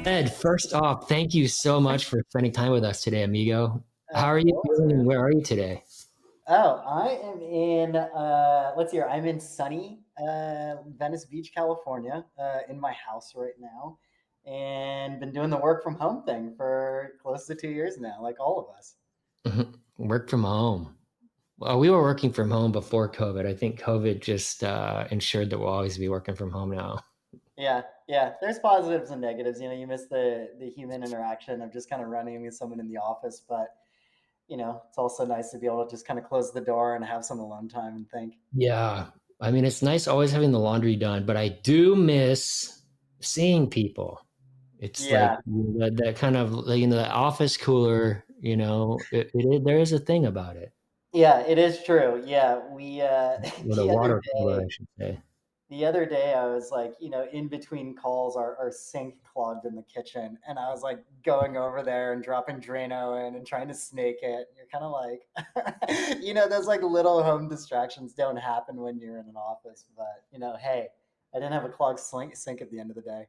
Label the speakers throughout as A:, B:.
A: Ed, first off, thank you so much for spending time with us today, amigo. How
B: Of
A: are you
B: course,
A: feeling and
B: man.
A: where are you today?
B: Oh, I am in, let's see here. I'm in sunny Venice Beach, California, in my house right now, and been doing the work from home thing for close to 2 years now, like all of us.
A: Work from home. Well, we were working from home before COVID. I think COVID just ensured that we'll always be working from home now.
B: Yeah, yeah. There's positives and negatives. You miss the human interaction of just kind of running with someone in the office, but it's also nice to be able to just kind of close the door and have some alone time and think.
A: Yeah. I mean, it's nice always having the laundry done, but I do miss seeing people. It's like
B: Yeah,
A: that kind of, like, the office cooler, there is a thing about it.
B: yeah. It is true. Yeah, we
A: Or the
B: the other
A: water cooler,
B: day
A: I should say.
B: The other day, I was like, in between calls, our sink clogged in the kitchen, and I was like going over there and dropping Drano in and trying to snake it. You're kind of like, those like little home distractions don't happen when you're in an office, but hey, I didn't have a clogged sink at the end of the day.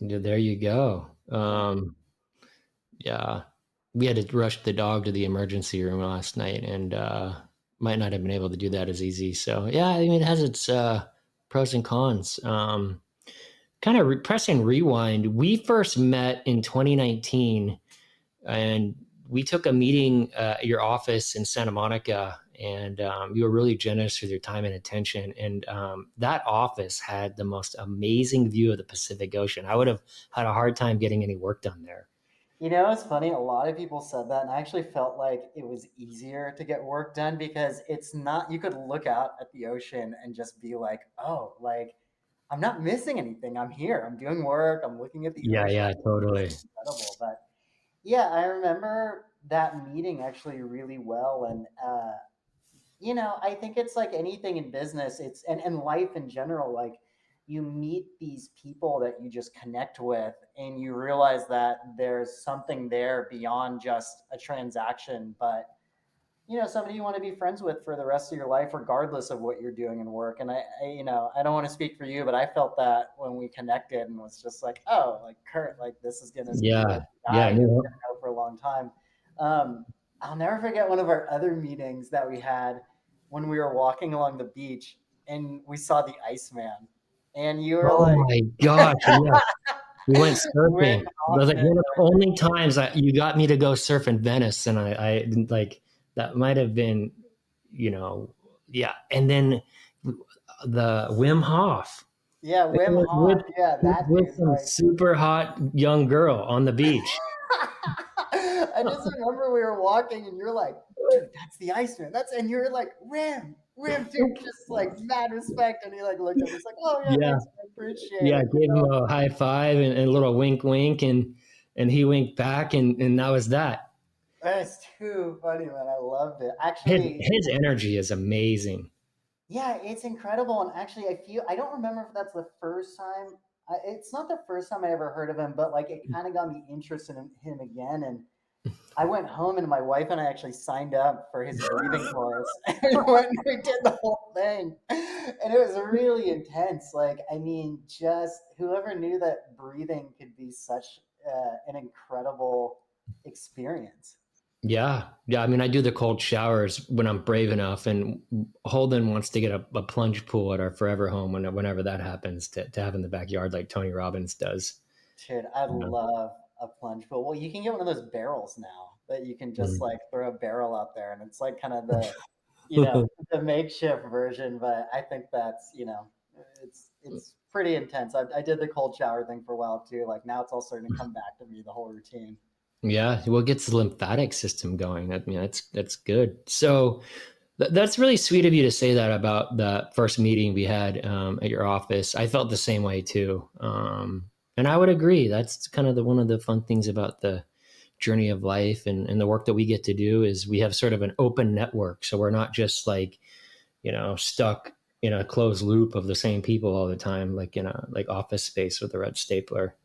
A: Yeah, there you go. Yeah, we had to rush the dog to the emergency room last night, and might not have been able to do that as easy. So yeah, I mean, it has its pros and cons. Kind of pressing rewind. We first met in 2019, and we took a meeting at your office in Santa Monica, and you were really generous with your time and attention. And that office had the most amazing view of the Pacific Ocean. I would have had a hard time getting any work done there.
B: It's funny. A lot of people said that, and I actually felt like it was easier to get work done because it's not, you could look out at the ocean and just be like, oh, like, I'm not missing anything. I'm here. I'm doing work. I'm looking at the
A: Yeah,
B: ocean.
A: yeah, totally.
B: It's incredible. But yeah, I remember that meeting actually really well. And, I think it's like anything in business, and life in general, like you meet these people that you just connect with and you realize that there's something there beyond just a transaction, but somebody you want to be friends with for the rest of your life, regardless of what you're doing in work. And I don't want to speak for you, but I felt that when we connected and was just like, oh, like Kurt, like this is going to be like
A: Yeah,
B: a guy
A: yeah,
B: you're going to know for a long time. I'll never forget one of our other meetings that we had when we were walking along the beach and we saw the Iceman. And you were
A: oh
B: like,
A: my gosh, yeah. We went
B: Wim
A: surfing. That was like
B: Hoffman,
A: one of the
B: right?
A: only times that you got me to go surf in Venice, and I didn't like that. Might have been, you know, yeah. And then the Wim Hof
B: Yeah, Wim
A: with
B: Hoff. Yeah, that dude.
A: some
B: Like,
A: super hot young girl on the beach.
B: I just remember we were walking and you're like, dude, that's the Iceman. And you're like, Rim, dude, just like mad respect. And he like looked at me, he's like, oh yeah,
A: Yeah,
B: thanks, man, appreciate
A: yeah.
B: it.
A: Gave him a high five and a little wink, wink, and he winked back, and that was that.
B: That's too funny, man. I loved it.
A: His
B: Actually,
A: his energy is amazing.
B: yeah, it's incredible. And actually, I don't remember if that's the first time. It's not the first time I ever heard of him, but like it kind of got me interested in him again. And I went home and my wife and I actually signed up for his breathing course and went and we did the whole thing. And it was really intense. Like, I mean, just whoever knew that breathing could be such an incredible experience.
A: Yeah. Yeah. I mean, I do the cold showers when I'm brave enough, and Holden wants to get a plunge pool at our forever home whenever that happens to have in the backyard like Tony Robbins does.
B: Dude, I
A: You know?
B: love a plunge pool. Well, you can get one of those barrels now that you can just
A: Mm.
B: like throw a barrel out there and it's like kind of you know, the makeshift version, but I think that's, it's pretty intense. I did the cold shower thing for a while too. Like now it's all starting to come back to me, the whole routine.
A: Yeah. Well, it gets the lymphatic system going. I mean, that's good. So that's really sweet of you to say that about the first meeting we had at your office. I felt the same way too. And I would agree. That's kind of one of the fun things about the journey of life, and the work that we get to do is we have sort of an open network. So we're not just like, stuck in a closed loop of the same people all the time, like in a like office space with a red stapler.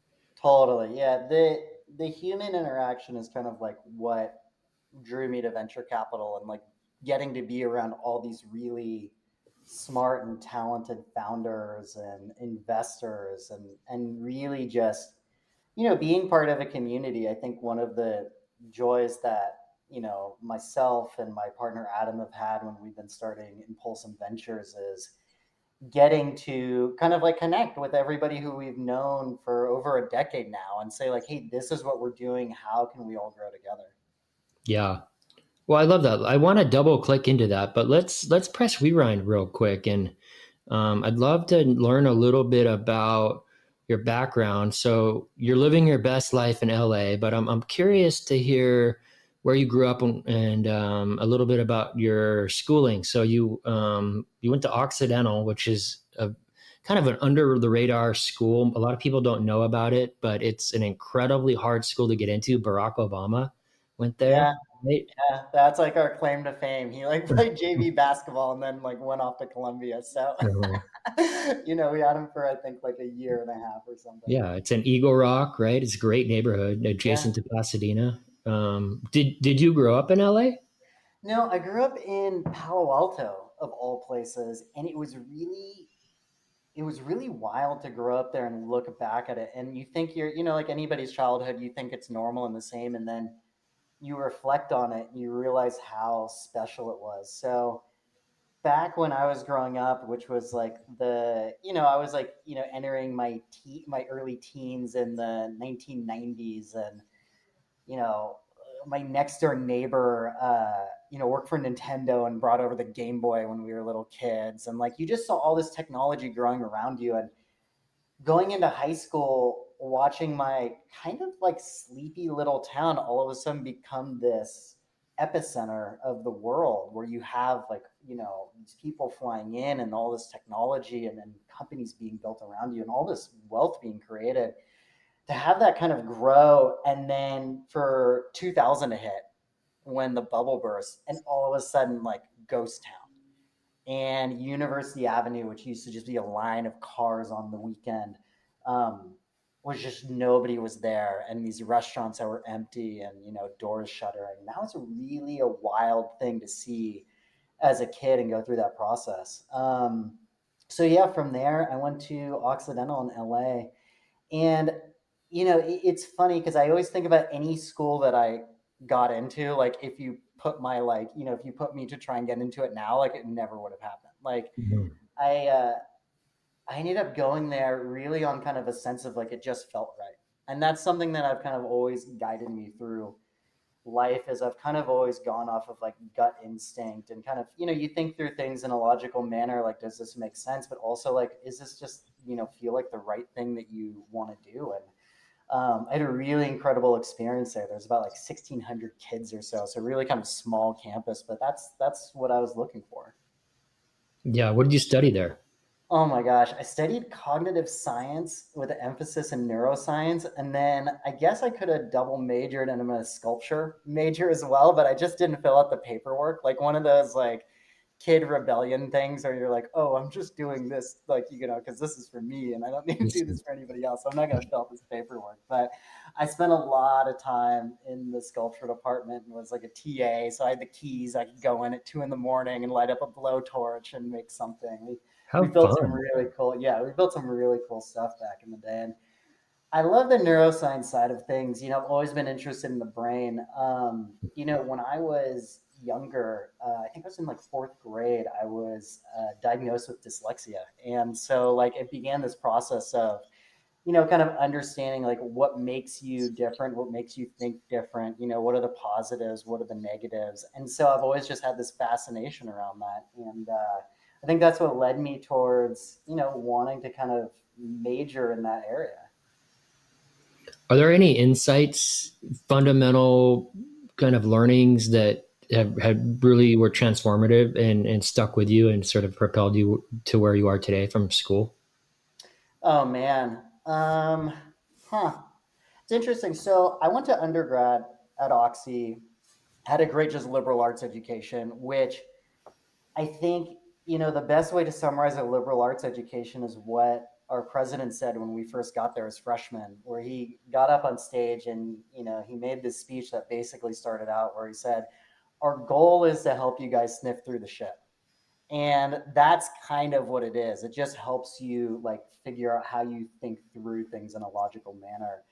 B: Totally. Yeah. The human interaction is kind of like what drew me to venture capital and like getting to be around all these really smart and talented founders and investors, and really just, being part of a community. I think one of the joys that, myself and my partner Adam have had when we've been starting Impulsum Ventures is getting to kind of like connect with everybody who we've known for over a decade now and say like, hey, this is what we're doing. How can we all grow together?
A: Yeah. Well, I love that. I want to double click into that, but let's press rewind real quick, and I'd love to learn a little bit about your background. So you're living your best life in LA, but I'm curious to hear where you grew up, and a little bit about your schooling. So you went to Occidental, which is a kind of an under the radar school. A lot of people don't know about it, but it's an incredibly hard school to get into. Barack Obama went there,
B: Yeah,
A: right?
B: yeah, that's like our claim to fame. He like played JV basketball and then like went off to Columbia. So,
A: Uh-huh.
B: we had him for I think like a year and a half or something.
A: Yeah, it's in Eagle Rock, right? It's a great neighborhood
B: Yeah.
A: adjacent to Pasadena. Did you grow up in LA?
B: No, I grew up in Palo Alto of all places, and it was really wild to grow up there and look back at it. And you think you're, like anybody's childhood, you think it's normal and the same, and then you reflect on it and you realize how special it was. So back when I was growing up, which was like I was like, entering my early teens in the 1990s, and you know, my next door neighbor, worked for Nintendo and brought over the Game Boy when we were little kids, and like you just saw all this technology growing around you, and going into high school, watching my kind of like sleepy little town all of a sudden become this epicenter of the world where you have like, these people flying in and all this technology and companies being built around you and all this wealth being created, to have that kind of grow. And then for 2000 to hit when the bubble burst and all of a sudden like ghost town and University Avenue, which used to just be a line of cars on the weekend, um, was just nobody was there, and these restaurants that were empty and doors shuttering. And that was really a wild thing to see as a kid and go through that process. So yeah, from there I went to Occidental in LA, and it's funny because I always think about any school that I got into. Like if you put my like, if you put me to try and get into it now, like it never would have happened. Like
A: Mhm.
B: I uh, I ended up going there really on kind of a sense of like it just felt right, and that's something that I've kind of always guided me through life. Is I've kind of always gone off of like gut instinct and kind of you think through things in a logical manner. Like, does this make sense? But also like, is this just feel like the right thing that you want to do? And I had a really incredible experience there. There's about like 1,600 kids or so, so really kind of small campus. But that's what I was looking for.
A: Yeah, what did you study there?
B: Oh my gosh, I studied cognitive science with an emphasis in neuroscience, and then I guess I could have double majored and I'm a sculpture major as well, but I just didn't fill out the paperwork. Like one of those like kid rebellion things where you're like, oh, I'm just doing this, like, because this is for me and I don't need to do this for anybody else. So I'm not going to fill out this paperwork. But I spent a lot of time in the sculpture department and was like a TA. So I had the keys. I could go in at 2 in the morning and light up a blowtorch and make something. We
A: How
B: built some
A: fun.
B: really cool, yeah, we built some really cool stuff back in the day. And I love the neuroscience side of things. I've always been interested in the brain. When I was younger, I think I was in like fourth grade, I was diagnosed with dyslexia. And so, like, it began this process of, kind of understanding like what makes you different, what makes you think different, what are the positives, what are the negatives. And so I've always just had this fascination around that. And I think that's what led me towards, wanting to kind of major in that area.
A: Are there any insights, fundamental kind of learnings that have really were transformative and stuck with you and sort of propelled you to where you are today from school?
B: Oh man. Huh. It's interesting. So I went to undergrad at Oxy, had a great just liberal arts education, which I think, the best way to summarize a liberal arts education is what our president said when we first got there as freshmen, where he got up on stage and, he made this speech that basically started out where he said, our goal is to help you guys sniff through the shit. And that's kind of what it is. It just helps you like figure out how you think through things in a logical manner.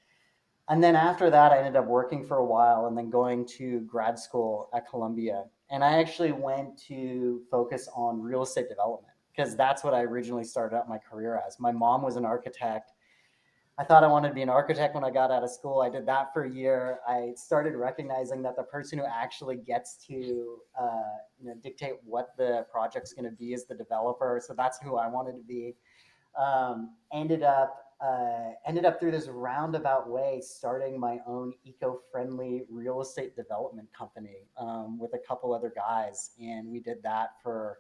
B: And then after that, I ended up working for a while and then going to grad school at Columbia. And I actually went to focus on real estate development because that's what I originally started out my career as. My mom was an architect. I thought I wanted to be an architect when I got out of school. I did that for a year. I started recognizing that the person who actually gets to dictate what the project's going to be is the developer. So that's who I wanted to be. Ended up through this roundabout way starting my own eco-friendly real estate development company with a couple other guys, and we did that for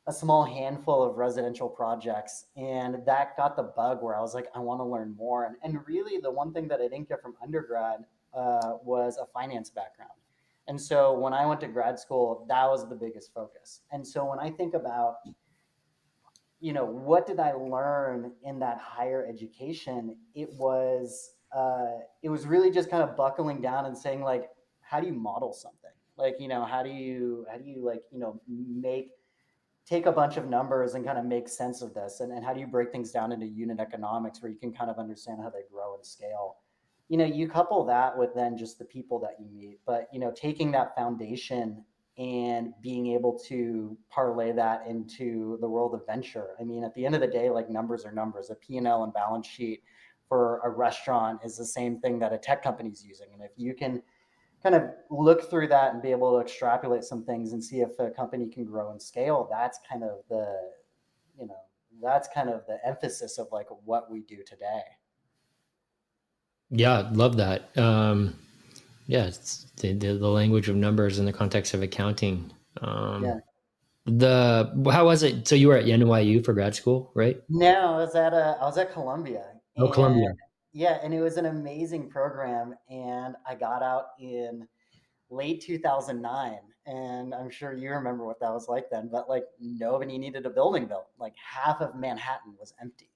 B: a small handful of residential projects, and that got the bug where I was like, I want to learn more. And really the one thing that I didn't get from undergrad was a finance background. And so when I went to grad school, that was the biggest focus. And so when I think about what did I learn in that higher education? It was really just kind of buckling down and saying like, how do you model something? Like, how do you like, make take a bunch of numbers and kind of make sense of this, and how do you break things down into unit economics where you can kind of understand how they grow and scale. You couple that with then just the people that you meet, but taking that foundation and being able to parlay that into the world of venture. I mean, at the end of the day, like, numbers are numbers. A P&L and balance sheet for a restaurant is the same thing that a tech company is using, and if you can kind of look through that and be able to extrapolate some things and see if a company can grow and scale, you know that's kind of the emphasis of like what we do today.
A: Yeah, love that. Yeah, it's the language of numbers in the context of accounting.
B: Yeah.
A: The How was it? So you were at NYU for grad school, right?
B: No, I was at Columbia,
A: Oh,
B: and
A: Columbia.
B: yeah, and it was an amazing program, and I got out in late 2009, and I'm sure you remember what that was like then, but like nobody needed a building built. Like half of Manhattan was empty.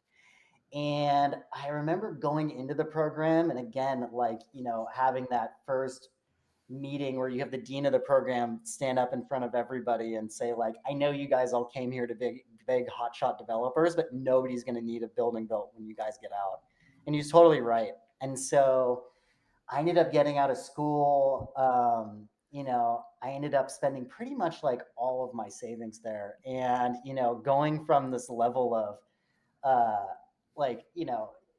B: And I remember going into the program, and again, like, having that first meeting where you have the dean of the program stand up in front of everybody and say, like, I know you guys all came here to big hotshot developers, but nobody's going to need a building built when you guys get out. And he's totally right. And so I ended up getting out of school. I ended up spending pretty much like all of my savings there. And, going from this level of, uh, like,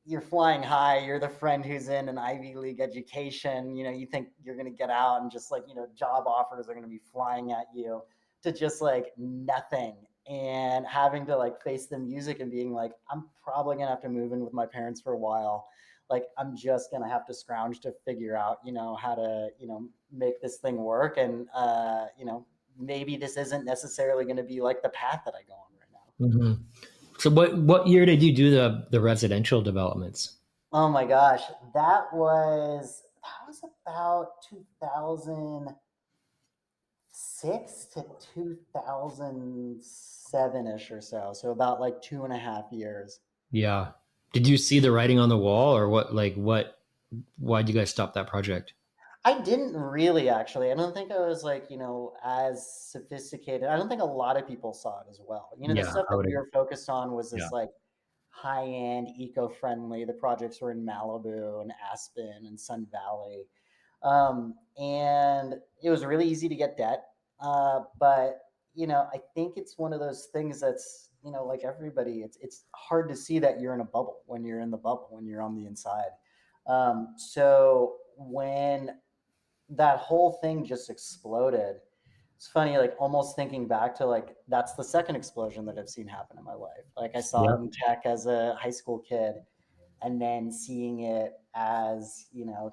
B: you're flying high, you're the friend who's in an Ivy League education, you think you're going to get out and just like, job offers are going to be flying at you, to just like nothing. And having to like face the music and being like, I'm probably going to have to move in with my parents for a while. Like, I'm just going to have to scrounge to figure out, how to, make this thing work. And, maybe this isn't necessarily going to be like the path that I go on right now.
A: Hmm. So what year did you do the residential developments?
B: Oh my gosh, that was about 2006 to 2007-ish or so. So about like 2.5 years.
A: Yeah. Did you see the writing on the wall, or what? Like what? Why'd you guys stop that project?
B: I didn't really, actually. I don't think I was like, as sophisticated. I don't think a lot of people saw it as well. The
A: Yeah,
B: stuff
A: I
B: that
A: would.
B: we were focused on was
A: Yeah.
B: this like high end, eco friendly. The projects were in Malibu and Aspen and Sun Valley. And it was really easy to get debt. But I think it's one of those things that's, like everybody, it's hard to see that you're in a bubble when you're in the bubble, when you're on the inside. So when that whole thing just exploded, it's funny, like almost thinking back to like that's the second explosion that I've seen happen in my life. Like, I saw it
A: Yeah.
B: in tech as a high school kid, and then seeing it as,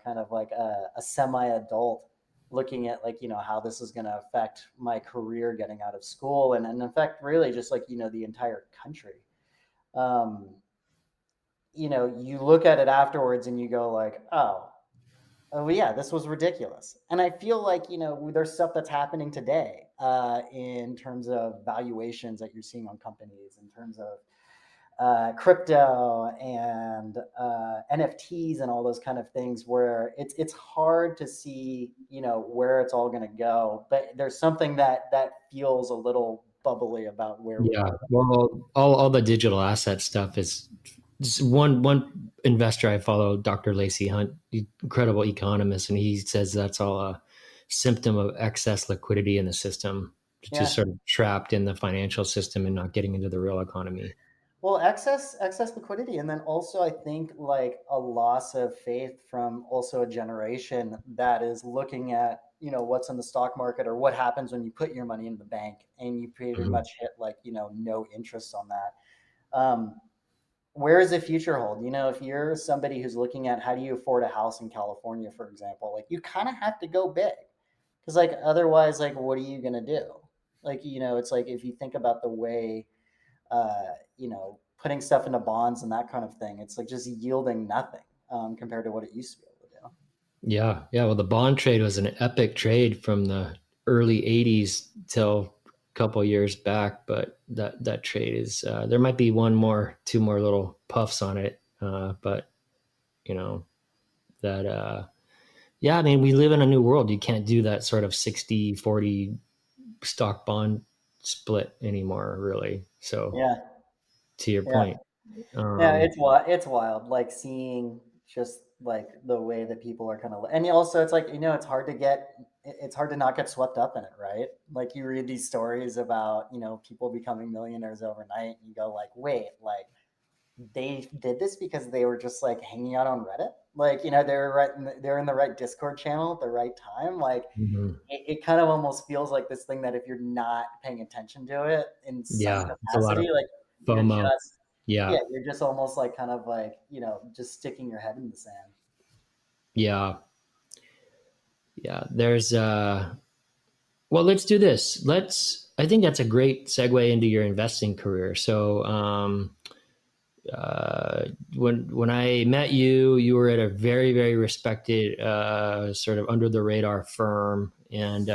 B: kind of like a semi-adult, looking at like, how this is going to affect my career getting out of school, and in fact really just like, the entire country. um, you look at it afterwards and you go like, oh yeah, this was ridiculous. And I feel like, there's stuff that's happening today in terms of valuations that you're seeing on companies, in terms of crypto and NFTs and all those kind of things, where it's hard to see, where it's all going to go. But there's something that feels a little bubbly about where we
A: Yeah.
B: are.
A: Well, all the digital asset stuff is one investor I follow, Dr. Lacey Hunt, incredible economist, and he says that's all a symptom of excess liquidity in the system, just
B: Yeah.
A: sort of trapped in the financial system and not getting into the real economy.
B: Well, excess liquidity, and then also I think like a loss of faith from also a generation that is looking at what's in the stock market or what happens when you put your money in the bank and you pretty
A: Mhm.
B: much hit like no interest on that. Um, where does the future hold? If you're somebody who's looking at how do you afford a house in California, for example, like you kind of have to go big because like otherwise, like what are you gonna do? Like it's like if you think about the way putting stuff into bonds and that kind of thing. It's like just yielding nothing compared to what it used to be able to do.
A: Yeah, yeah. Well, the bond trade was an epic trade from the early '80s till a couple years back, but that trade is there might be two more little puffs on it, but you know that yeah. I mean, we live in a new world. You can't do that sort of 60-40 stock bond split anymore, really. So
B: Yeah,
A: to your
B: yeah,
A: point,
B: yeah.
A: um,
B: It's wild, like seeing just like the way that people are kind of, and also it's like it's hard to it's hard to not get swept up in it, right? Like you read these stories about people becoming millionaires overnight, and you go like, wait, like they did this because they were just like hanging out on Reddit. Like, they're in the right Discord channel at the right time. Like
A: mhm.
B: it kind of almost feels like this thing that if you're not paying attention to it in some
A: Yeah, it's a lot
B: capacity,
A: of
B: like you're
A: FOMO.
B: just
A: Yeah,
B: yeah, you're just almost like kind of like, just sticking your head in the sand.
A: yeah, yeah. There's well, let's do this. I think that's a great segue into your investing career. So, when I met you, you were at a very respected, sort of under the radar firm, and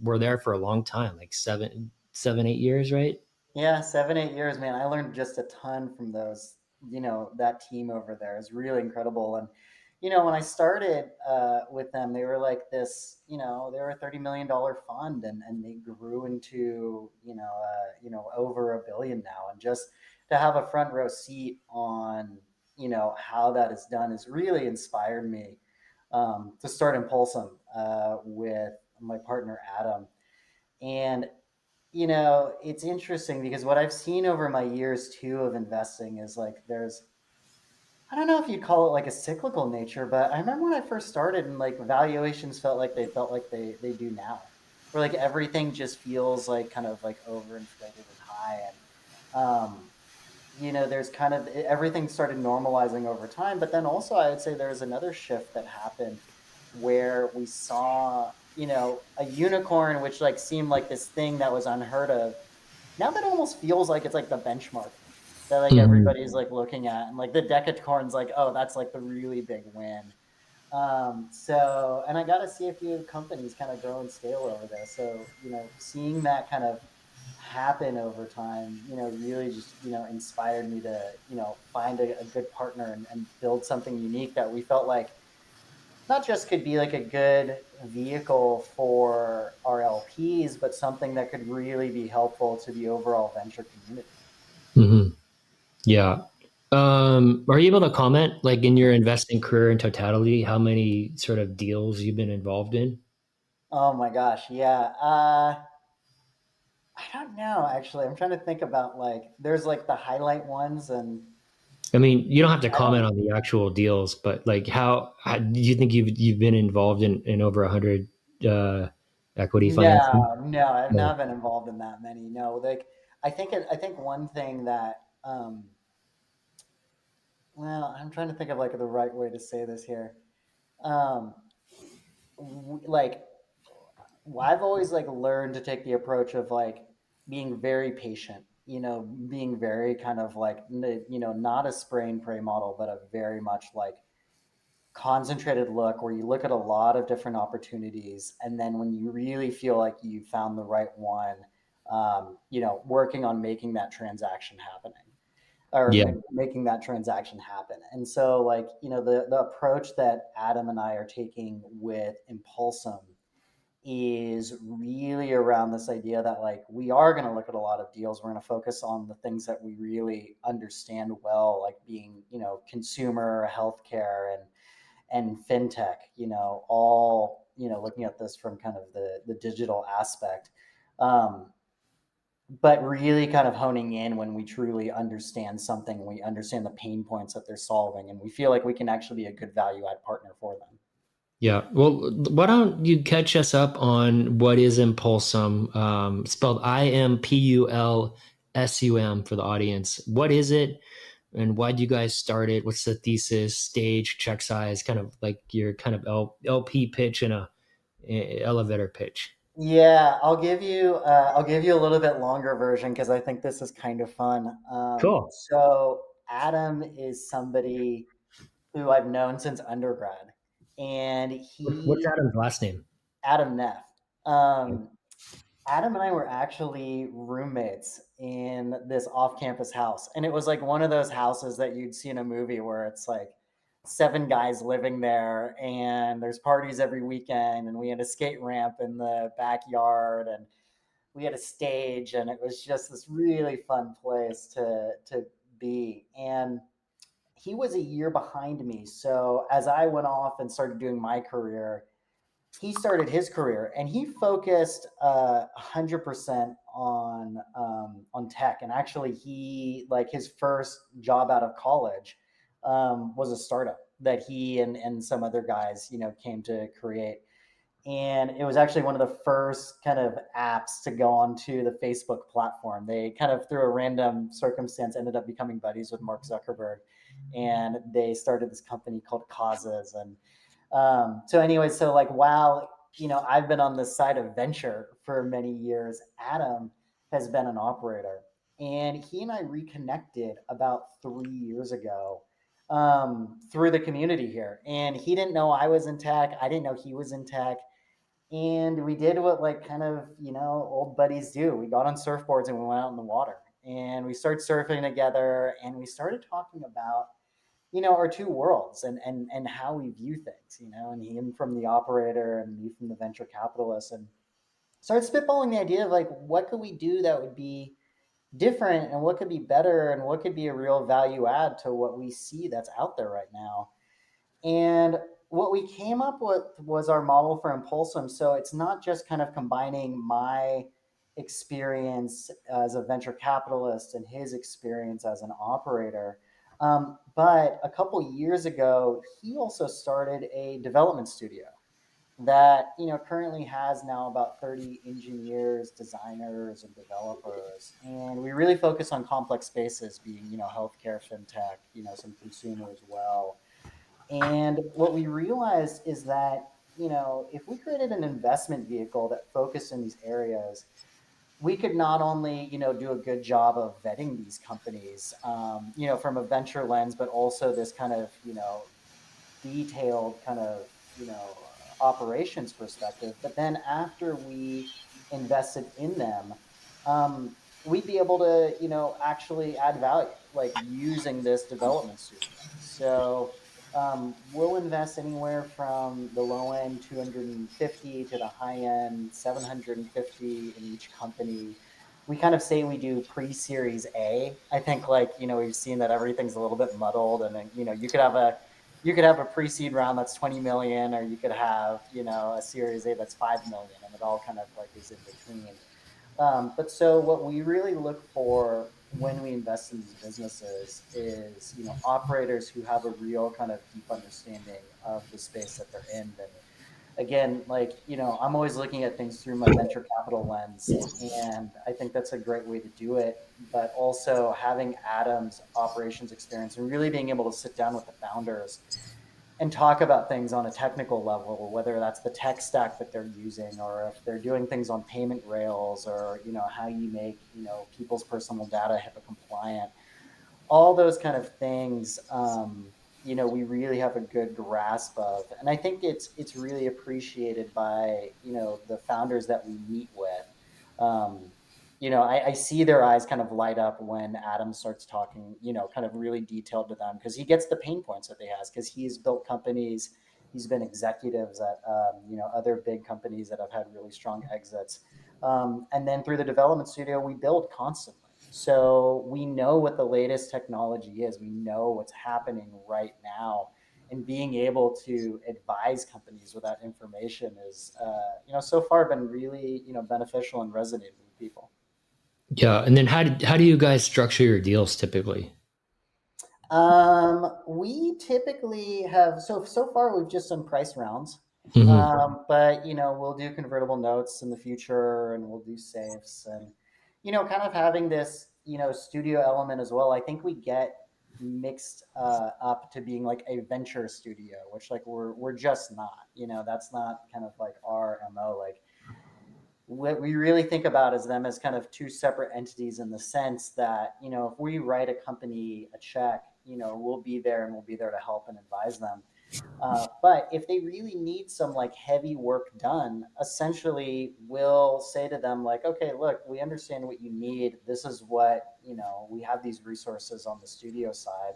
A: were there for a long time, like 8 years, right?
B: Yeah, 7, 8 years, man. I learned just a ton from that team over there is really incredible. And, when I started with them, they were like this, they were a $30 million fund and they grew into, over $1 billion now. And just to have a front row seat on, how that is done has really inspired me to start Impulsum with my partner, Adam. And it's interesting because what I've seen over my years too of investing is like I don't know if you'd call it like a cyclical nature, but I remember when I first started and like valuations felt like they do now, where like everything just feels like kind of like overinflated and high. And there's kind of everything started normalizing over time. But then also I would say there was another shift that happened where we saw, a unicorn, which like seemed like this thing that was unheard of. Now that almost feels like it's like the benchmark that like
A: Mhm.
B: everybody's like looking at, and like the decacorn's like, oh, that's like the really big win. And I got to see a few companies kind of grow and scale over there. So, seeing that kind of happen over time, really just, inspired me to, find a good partner and build something unique that we felt like not just could be like a good vehicle for our LPs, but something that could really be helpful to the overall venture community.
A: Mhm. Yeah. Are you able to comment, like in your investing career in totality, how many sort of deals you've been involved in?
B: Oh my gosh, yeah. I don't know actually. I'm trying to think about like there's like the highlight ones, and
A: I mean, you don't have to
B: I
A: comment
B: don't.
A: on the actual deals, but like how do you think you've been involved in over 100 uh, equity financing?
B: No, I've
A: No.
B: not been involved in that many. No, like I think one thing that well, I'm trying to think of like the right way to say this here. Um, like I've always like learned to take the approach of like being very patient, being very kind of like, not a spray and pray model, but a very much like concentrated look where you look at a lot of different opportunities. And then when you really feel like you found the right one, working on making that transaction happening or
A: Yeah.
B: making that transaction happen. And so like, the approach that Adam and I are taking with Impulsum is really around this idea that like we are going to look at a lot of deals. We're going to focus on the things that we really understand well, like being, consumer healthcare and fintech, all, looking at this from kind of the digital aspect. Um, but really kind of honing in when we truly understand something, we understand the pain points that they're solving, and we feel like we can actually be a good value add partner for them.
A: Yeah. Well, why don't you catch us up on what is Impulsum, spelled Impulsum for the audience. What is it, and why do you guys start it? What's the thesis, stage, check size, kind of like your kind of LP pitch and a elevator pitch?
B: Yeah, I'll give you a little bit longer version because I think this is kind of fun.
A: Cool.
B: So Adam is somebody who I've known since undergrad, and
A: What's Adam's last name?
B: Adam Neff. Um, Adam and I were actually roommates in this off-campus house, and it was like one of those houses that you'd see in a movie where it's like seven guys living there, and there's parties every weekend, and we had a skate ramp in the backyard, and we had a stage, and it was just this really fun place to be. And he was a year behind me, so as I went off and started doing my career, he started his career, and he focused 100% on tech. And actually, he like his first job out of college was a startup that he and some other guys came to create. And it was actually one of the first kind of apps to go onto the Facebook platform. They kind of, through a random circumstance, ended up becoming buddies with Mark Zuckerberg, and they started this company called Causes. And so anyway, so like while I've been on the side of venture for many years, Adam has been an operator, and he and I reconnected about 3 years ago through the community here. And he didn't know I was in tech. I didn't know he was in tech. And we did what like kind of old buddies do. We got on surfboards and we went out in the water, and we started surfing together, and we started talking about our two worlds and how we view things, and him from the operator and me from the venture capitalist, and started spitballing the idea of like what could we do that would be different, and what could be better, and what could be a real value add to what we see that's out there right now. And what we came up with was our model for Impulsum. So it's not just kind of combining my experience as a venture capitalist and his experience as an operator. But a couple years ago, he also started a development studio that currently has now about 30 engineers, designers, and developers. And we really focus on complex spaces, being healthcare, fintech, some consumer as well. And what we realized is that, if we created an investment vehicle that focused in these areas, we could not only, do a good job of vetting these companies, from a venture lens, but also this kind of, detailed kind of, operations perspective. But then after we invested in them, we'd be able to, actually add value, like using this development studio. So we'll invest anywhere from the low end 250 to the high end 750 in each company. We kind of say we do pre-series A. I think like, we've seen that everything's a little bit muddled, and then, you could have a pre-seed round that's 20 million, or you could have, a series A that's 5 million, and it all kind of like is in between. But so what we really look for when we invest in these businesses is, operators who have a real kind of deep understanding of the space that they're in. And again, like, I'm always looking at things through my venture capital lens, and I think that's a great way to do it. But also having Adam's operations experience and really being able to sit down with the founders and talk about things on a technical level, whether that's the tech stack that they're using, or if they're doing things on payment rails, or how you make people's personal data HIPAA compliant, all those kind of things. We really have a good grasp of, and I think it's really appreciated by the founders that we meet with. um, I see their eyes kind of light up when Adam starts talking, kind of really detailed to them, because he gets the pain points that they has, because he's built companies He's been executives at other big companies that have had really strong exits. And then through the development studio, we build constantly. So we know what the latest technology is. We know what's happening right now, and being able to advise companies with that information is, so far been really, beneficial and resonated with people.
A: Yeah. And then how do you guys structure your deals typically?
B: We typically have, so far we've just done price rounds.
A: Hmm.
B: But we'll do convertible notes in the future, and we'll do safes, and kind of having this studio element as well. I think we get mixed up to being like a venture studio, which like we're just not. That's not kind of like our MO. Like what we really think about is them as kind of two separate entities, in the sense that if we write a company a check, we'll be there, and we'll be there to help and advise them. But if they really need some like heavy work done, essentially we'll say to them like, okay, look, we understand what you need. This is what, we have these resources on the studio side.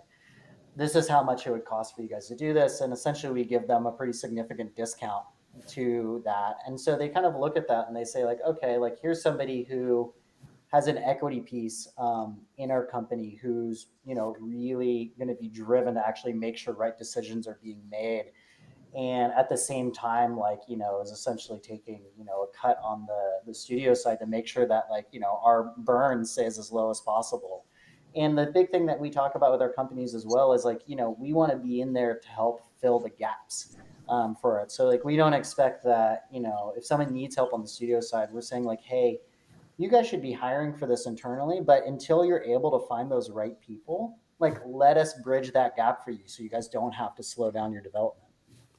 B: This is how much it would cost for you guys to do this. And essentially we give them a pretty significant discount to that. And so they kind of look at that and they say like, okay, like here's somebody who has an equity piece in our company, who's really going to be driven to actually make sure right decisions are being made, and at the same time like is essentially taking a cut on the studio side to make sure that like our burn stays as low as possible. And the big thing that we talk about with our companies as well is like we want to be in there to help fill the gaps for it. So like we don't expect that if someone needs help on the studio side, we're saying like, hey, you guys should be hiring for this internally, but until you're able to find those right people, like let us bridge that gap for you so you guys don't have to slow down your development.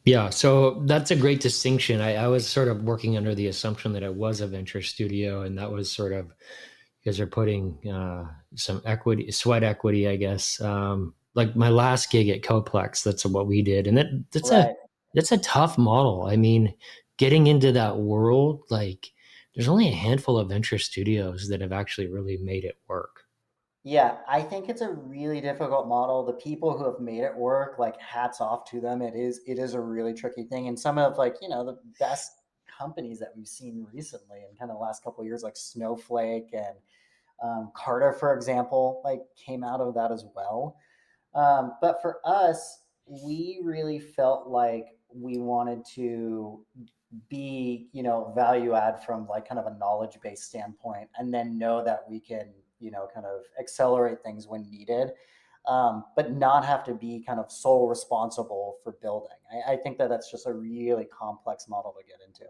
A: Yeah, so that's a great distinction. I was sort of working under the assumption that it was a venture studio, and that was sort of you guys are putting some equity, sweat equity, I guess. Like my last gig at Coplex, that's what we did, and
B: Right.
A: that's a tough model. I mean, getting into that world, like there's only a handful of venture studios that have actually really made it work.
B: Yeah, I think it's a really difficult model. The people who have made it work, like hats off to them. It is a really tricky thing. And some of like, the best companies that we've seen recently in kind of the last couple of years, like Snowflake and Carter, for example, like came out of that as well. But for us, we really felt like we wanted to be value add from like kind of a knowledge based standpoint, and then know that we can kind of accelerate things when needed, but not have to be kind of sole responsible for building. I think that that's just a really complex model to get into.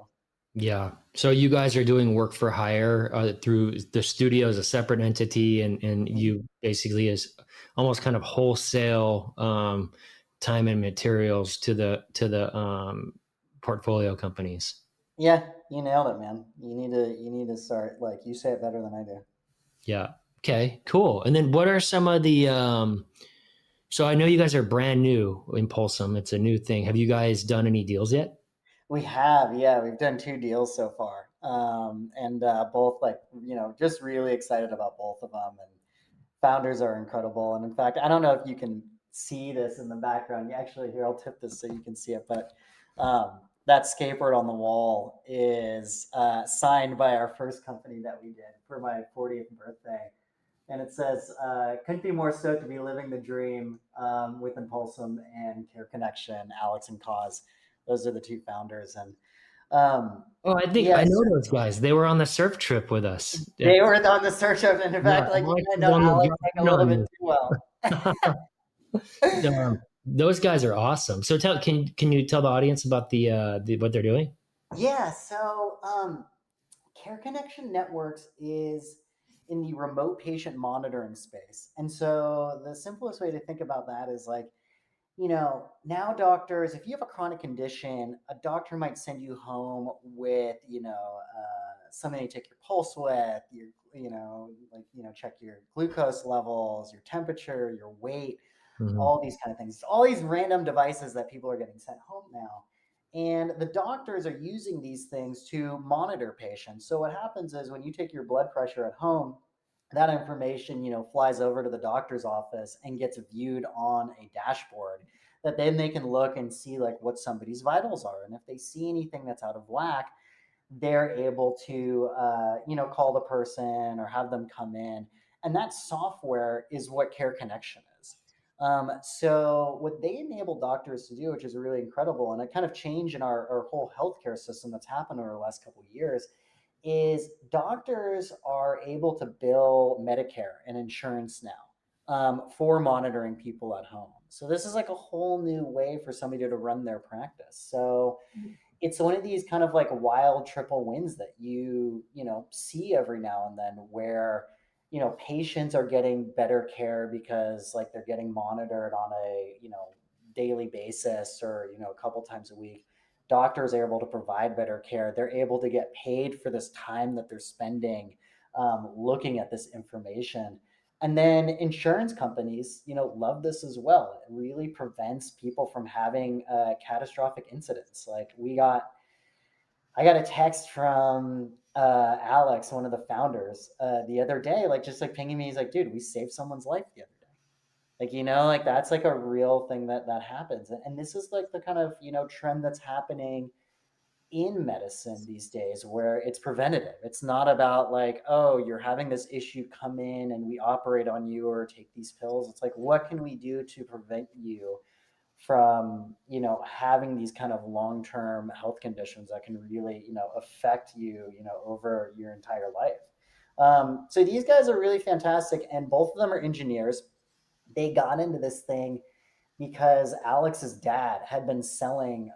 A: Yeah. So you guys are doing work for hire through the studio as a separate entity, and you basically is almost kind of wholesale time and materials to the portfolio companies.
B: Yeah, you nailed it, man. You need to start, like, you say it better than I do.
A: Yeah. Okay. Cool. And then what are some of the so I know you guys are brand new, Impulsum. It's a new thing. Have you guys done any deals yet?
B: We have, yeah, we've done two deals so far, and both like just really excited about both of them. And founders are incredible. And in fact, I don't know if you can see this in the background. Actually, here I'll tip this so you can see it. But that skateboard on the wall is signed by our first company that we did for my 40th birthday. And it says, couldn't be more stoked to be living the dream with Impulsum and Care Connection, Alex and Cause. Those are the two founders. And
A: Oh, I think I
B: yes,
A: know those guys. They were on the surf trip with us.
B: they were on the search of, and in
A: Yeah,
B: fact, like you
A: Alex
B: might
A: is
B: know
A: on the
B: Alex like a little bit
A: documentary.
B: too well.
A: Those guys are awesome. So can you tell the audience about the what they're doing?
B: Yeah, so Care Connection Networks is in the remote patient monitoring space. And so the simplest way to think about that is like, now doctors, if you have a chronic condition, a doctor might send you home with, something to take your pulse with, your, check your glucose levels, your temperature, your weight,
A: Mhm.
B: all these kind of things, all these random devices that people are getting sent home now. And the doctors are using these things to monitor patients. So what happens is when you take your blood pressure at home, that information, flies over to the doctor's office and gets viewed on a dashboard that then they can look and see like what somebody's vitals are. And if they see anything that's out of whack, they're able to, call the person or have them come in. And that software is what Care Connection is. So what they enable doctors to do, which is really incredible, and a kind of change in our whole healthcare system that's happened over the last couple of years, is doctors are able to bill Medicare and insurance now, for monitoring people at home. So this is like a whole new way for somebody to run their practice. So it's one of these kind of like wild triple wins that you see every now and then, where patients are getting better care because like they're getting monitored on a daily basis, or a couple times a week. Doctors are able to provide better care. They're able to get paid for this time that they're spending, looking at this information. And then insurance companies, love this as well. It really prevents people from having catastrophic incidents. Like I got a text from Alex, one of the founders, the other day, like just like pinging me. He's like, "Dude, we saved someone's life the other day." Like like that's like a real thing that happens. And this is like the kind of trend that's happening in medicine these days, where it's preventative. It's not about like, oh, you're having this issue, come in and we operate on you or take these pills. It's like, what can we do to prevent you from having these kind of long-term health conditions that can really affect you over your entire life. So these guys are really fantastic, and both of them are engineers. They got into this thing because Alex's dad had been selling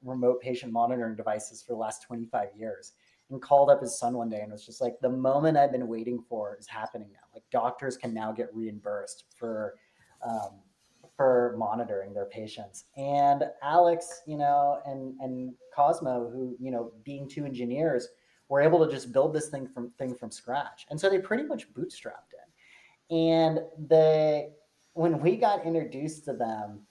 B: remote patient monitoring devices for the last 25 years, and called up his son one day and was just like, the moment I've been waiting for is happening now. Like doctors can now get reimbursed um, for monitoring their patients. And Alex, and Cosmo, who, being two engineers, were able to just build this thing from scratch. And so they pretty much bootstrapped it. And when we got introduced to them,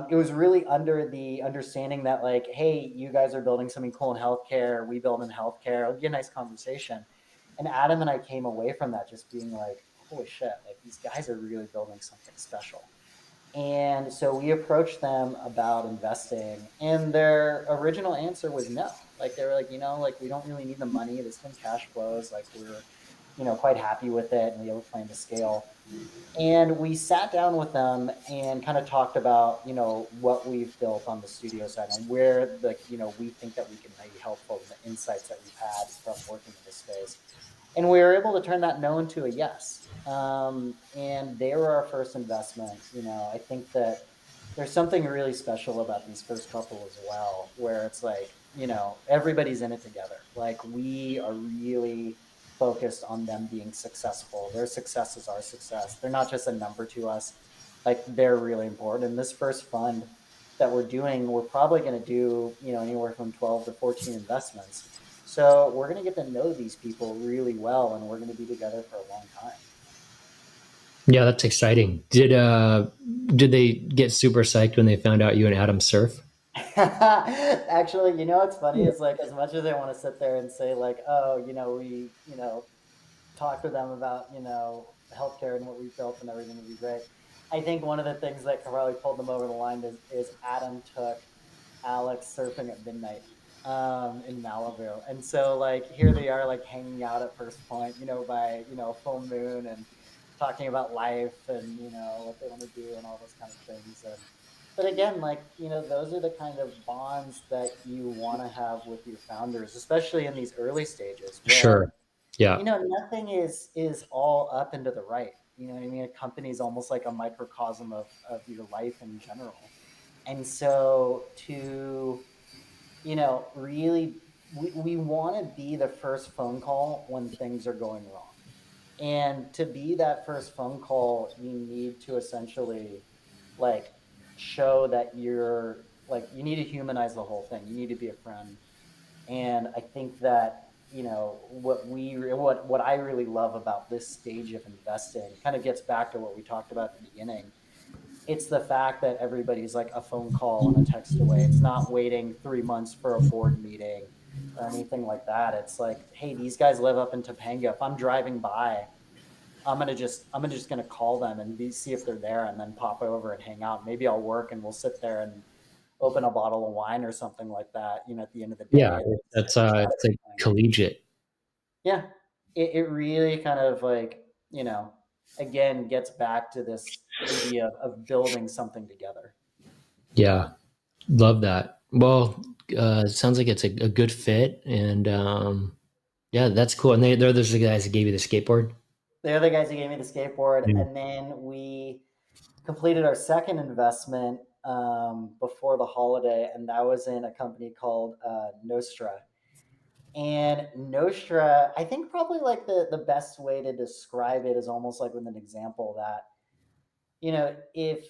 B: it was really under the understanding that like, hey, you guys are building something cool in healthcare. We build in healthcare. It'll be a nice conversation. And Adam and I came away from that just being like, holy shit, like these guys are really building something special. And so we approached them about investing, and their original answer was no. Like they were like, like we don't really need the money. This thing cash flows. Like we're, quite happy with it, and we have a plan to scale. And we sat down with them and kind of talked about, what we've built on the studio side and where we think that we can be helpful, and the insights that we've had from working in this space. And we were able to turn that no into a yes. And they were our first investment. I think that there's something really special about these first couple as well, where it's like, everybody's in it together. Like we are really focused on them being successful. Their success is our success. They're not just a number to us. Like they're really important. And this first fund that we're doing, we're probably going to do, anywhere from 12 to 14 investments. So we're going to get to know these people really well, and we're going to be together for a long time.
A: Yeah, that's exciting. Did they get super psyched when they found out you and Adam surf?
B: Actually, what's funny is like as much as I want to sit there and say like, oh, we, talk to them about healthcare and what we built and everything would be great. I think one of the things that probably pulled them over the line is Adam took Alex surfing at midnight in Malibu, and so like here they are like hanging out at First Point, by full moon, and talking about life and what they want to do and all those kind of things. And but again, like those are the kind of bonds that you want to have with your founders, especially in these early stages where
A: Sure. Yeah.
B: nothing is all up and to the right. You know what I mean? A company is almost like a microcosm of your life in general. And so to, really, we want to be the first phone call when things are going wrong. And to be that first phone call, you need to essentially like show that you're like, you need to humanize the whole thing. You need to be a friend. And I think that what I really love about this stage of investing kind of gets back to what we talked about at the beginning. It's the fact that everybody's like a phone call and a text away. It's not waiting 3 months for a board meeting or anything like that. It's like, hey, these guys live up in Topanga. If I'm driving by, I'm just gonna call them and see if they're there, and then pop over and hang out. Maybe I'll work and we'll sit there and open a bottle of wine or something like that, at the end of the
A: Yeah,
B: day, and
A: that's
B: chat
A: it's like
B: about things.
A: collegiate.
B: Yeah, it really kind of like, again, gets back to this idea of building something together.
A: Yeah, love that. Well, it sounds like it's a good fit, and yeah, that's cool. And they're those the guys that gave you the skateboard.
B: They're the guys who gave me the skateboard,
A: Yeah.
B: and then we completed our second investment before the holiday, and that was in a company called Nostra. And Nostra, I think probably like the best way to describe it is almost like with an example that, if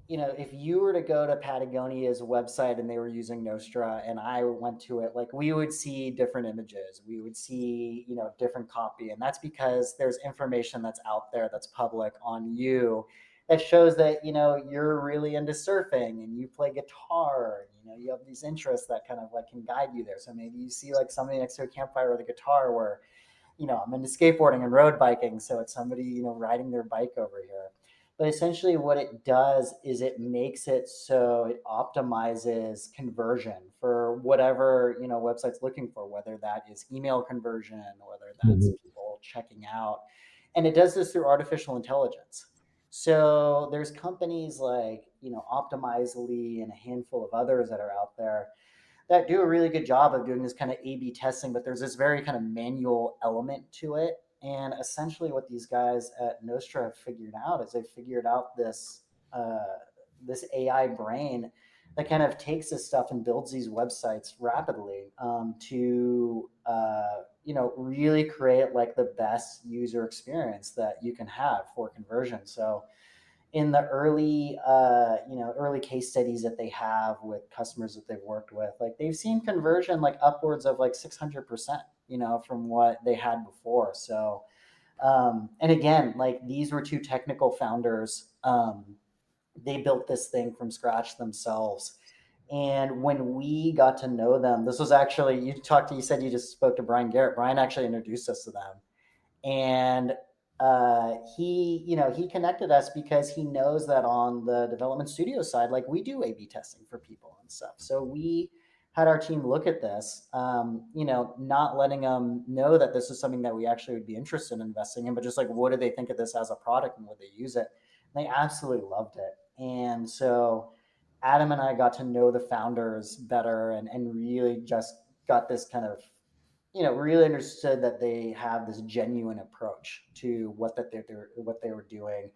B: if you were to go to Patagonia's website and they were using Nostra and I went to it, like we would see different images, we would see different copy, and that's because there's information that's out there that's public on you that shows that you're really into surfing and you play guitar, and you have these interests that kind of like can guide you there. So maybe you see like somebody next to a campfire with a guitar, where I'm into skateboarding and road biking, so it's somebody riding their bike over here. But essentially, what it does is it makes it so it optimizes conversion for whatever website's looking for, whether that is email conversion, whether that's
A: Mhm.
B: people checking out, and it does this through artificial intelligence. So there's companies like Optimizely and a handful of others that are out there that do a really good job of doing this kind of A/B testing, but there's this very kind of manual element to it. And essentially, what these guys at Nostra have figured out is they figured out this AI brain that kind of takes this stuff and builds these websites rapidly to really create like the best user experience that you can have for conversion. So in the early case studies that they have with customers that they've worked with, like they've seen conversion like upwards of like 600%, from what they had before. So and again, like these were two technical founders. They built this thing from scratch themselves. And when we got to know them, this was actually, you said you just spoke to Brian Garrett. Brian actually introduced us to them. And he connected us because he knows that on the development studio side, like we do A/B testing for people and stuff. So we had our team look at this, not letting them know that this is something that we actually would be interested in investing in, but just like, what do they think of this as a product and would they use it? And they absolutely loved it. And so Adam and I got to know the founders better, and really just got this kind of really understood that they have this genuine approach to what they were doing.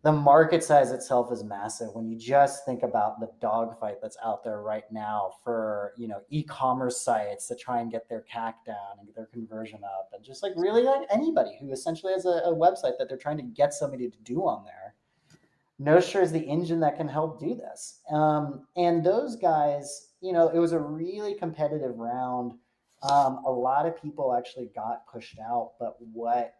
B: The market size itself is massive when you just think about the dogfight that's out there right now for e-commerce sites to try and get their CAC down and get their conversion up, and just like really like anybody who essentially has a website that they're trying to get somebody to do on there. Nostra is the engine that can help do this. And those guys, it was a really competitive round. A lot of people actually got pushed out, but what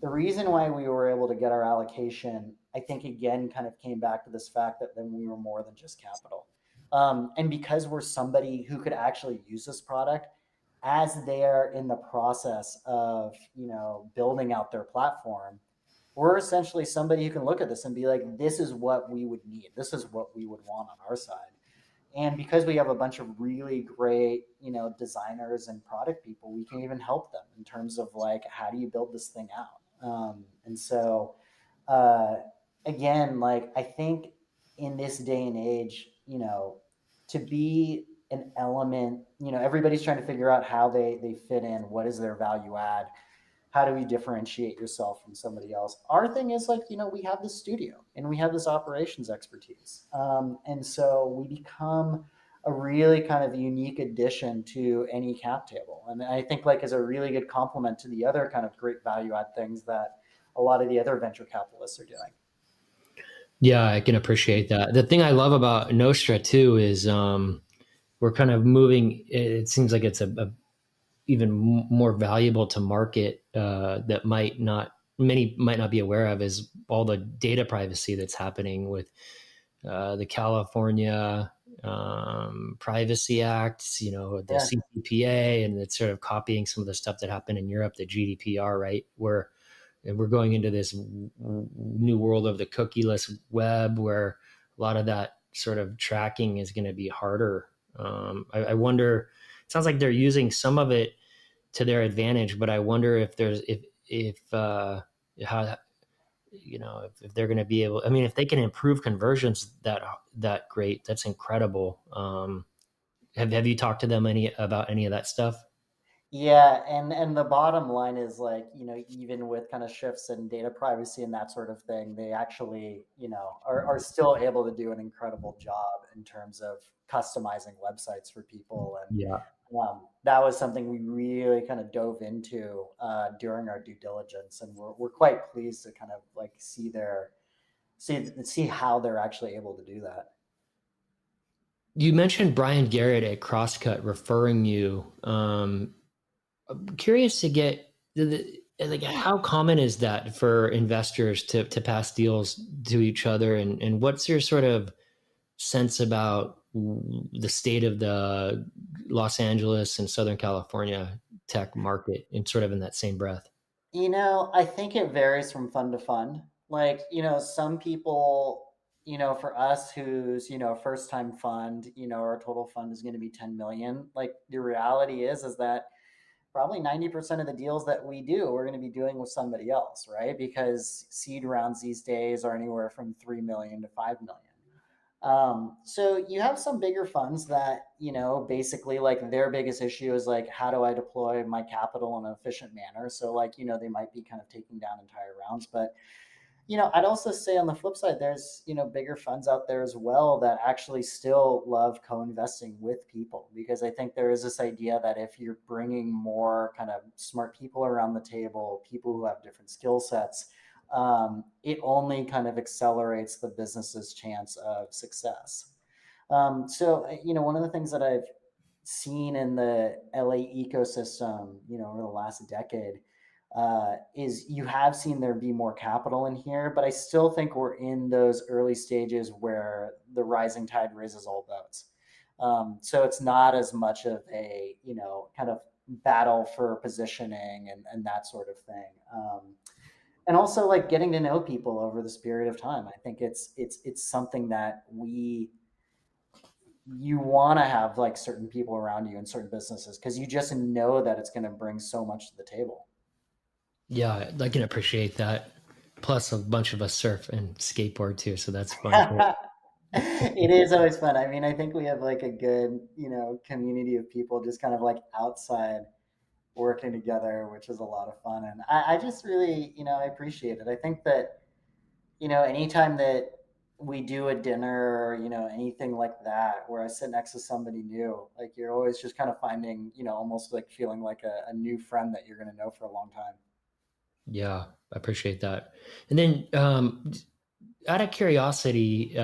B: the reason why we were able to get our allocation, I think, again, kind of came back to this fact that then we were more than just capital. And because we're somebody who could actually use this product as they're in the process of, building out their platform, we're essentially somebody who can look at this and be like, this is what we would need. This is what we would want on our side. And because we have a bunch of really great, designers and product people, we can even help them in terms of like, how do you build this thing out? And so, uh, again, like I think in this day and age, to be an element, everybody's trying to figure out how they fit in, what is their value add, how do we differentiate yourself from somebody else? Our thing is like, we have this studio and we have this operations expertise. And so we become a really kind of unique addition to any cap table. And I think like is a really good complement to the other kind of great value add things that a lot of the other venture capitalists are doing.
A: Yeah, I can appreciate that. The thing I love about Nostra too is we're kind of moving. It seems like it's a even more valuable to market that might not many might not be aware of is all the data privacy that's happening with the California Privacy Act, the
B: Yeah.
A: CCPA, and it's sort of copying some of the stuff that happened in Europe, the GDPR, right? Where and we're going into this new world of the cookieless web where a lot of that sort of tracking is going to be harder. I wonder. It sounds like they're using some of it to their advantage, but I wonder if there's if how if they're going to be able. I mean, if they can improve conversions that great, that's incredible. Have you talked to them about any of that stuff?
B: Yeah, and the bottom line is like, even with kind of shifts in data privacy and that sort of thing, they actually, are still able to do an incredible job in terms of customizing websites for people. And
A: Yeah.
B: that was something we really kind of dove into during our due diligence, and we're quite pleased to kind of like see how they're actually able to do that.
A: You mentioned Brian Garrett at Crosscut referring you. I'm curious to get like how common is that for investors to pass deals to each other, and what's your sort of sense about the state of the Los Angeles and Southern California tech market, and sort of in that same breath?
B: I think it varies from fund to fund. Like, some people, for us who's, first time fund, our total fund is going to be 10 million. Like the reality is that probably 90% of the deals that we do, we're going to be doing with somebody else, right? Because seed rounds these days are anywhere from 3 million to 5 million. So you have some bigger funds that, basically like their biggest issue is like, how do I deploy my capital in an efficient manner? So like, they might be kind of taking down entire rounds. But, I'd also say on the flip side, there's, bigger funds out there as well that actually still love co-investing with people, because I think there is this idea that if you're bringing more kind of smart people around the table, people who have different skill sets, it only kind of accelerates the business's chance of success. So, one of the things that I've seen in the LA ecosystem, over the last decade, is you have seen there be more capital in here, but I still think we're in those early stages where the rising tide raises all boats. So it's not as much of a, kind of battle for positioning and that sort of thing. And also like getting to know people over this period of time. I think it's something that you want to have like certain people around you in certain businesses because you just know that it's going to bring so much to the table.
A: Yeah, I can appreciate that. Plus, a bunch of us surf and skateboard too, so that's fun too.
B: It is always fun. I mean, I think we have like a good, community of people just kind of like outside working together, which is a lot of fun. And I just really, I appreciate it. I think that, anytime that we do a dinner or, anything like that, where I sit next to somebody new, like you're always just kind of finding, almost like feeling like a new friend that you're going to know for a long time.
A: Yeah, I appreciate that. And then, out of curiosity,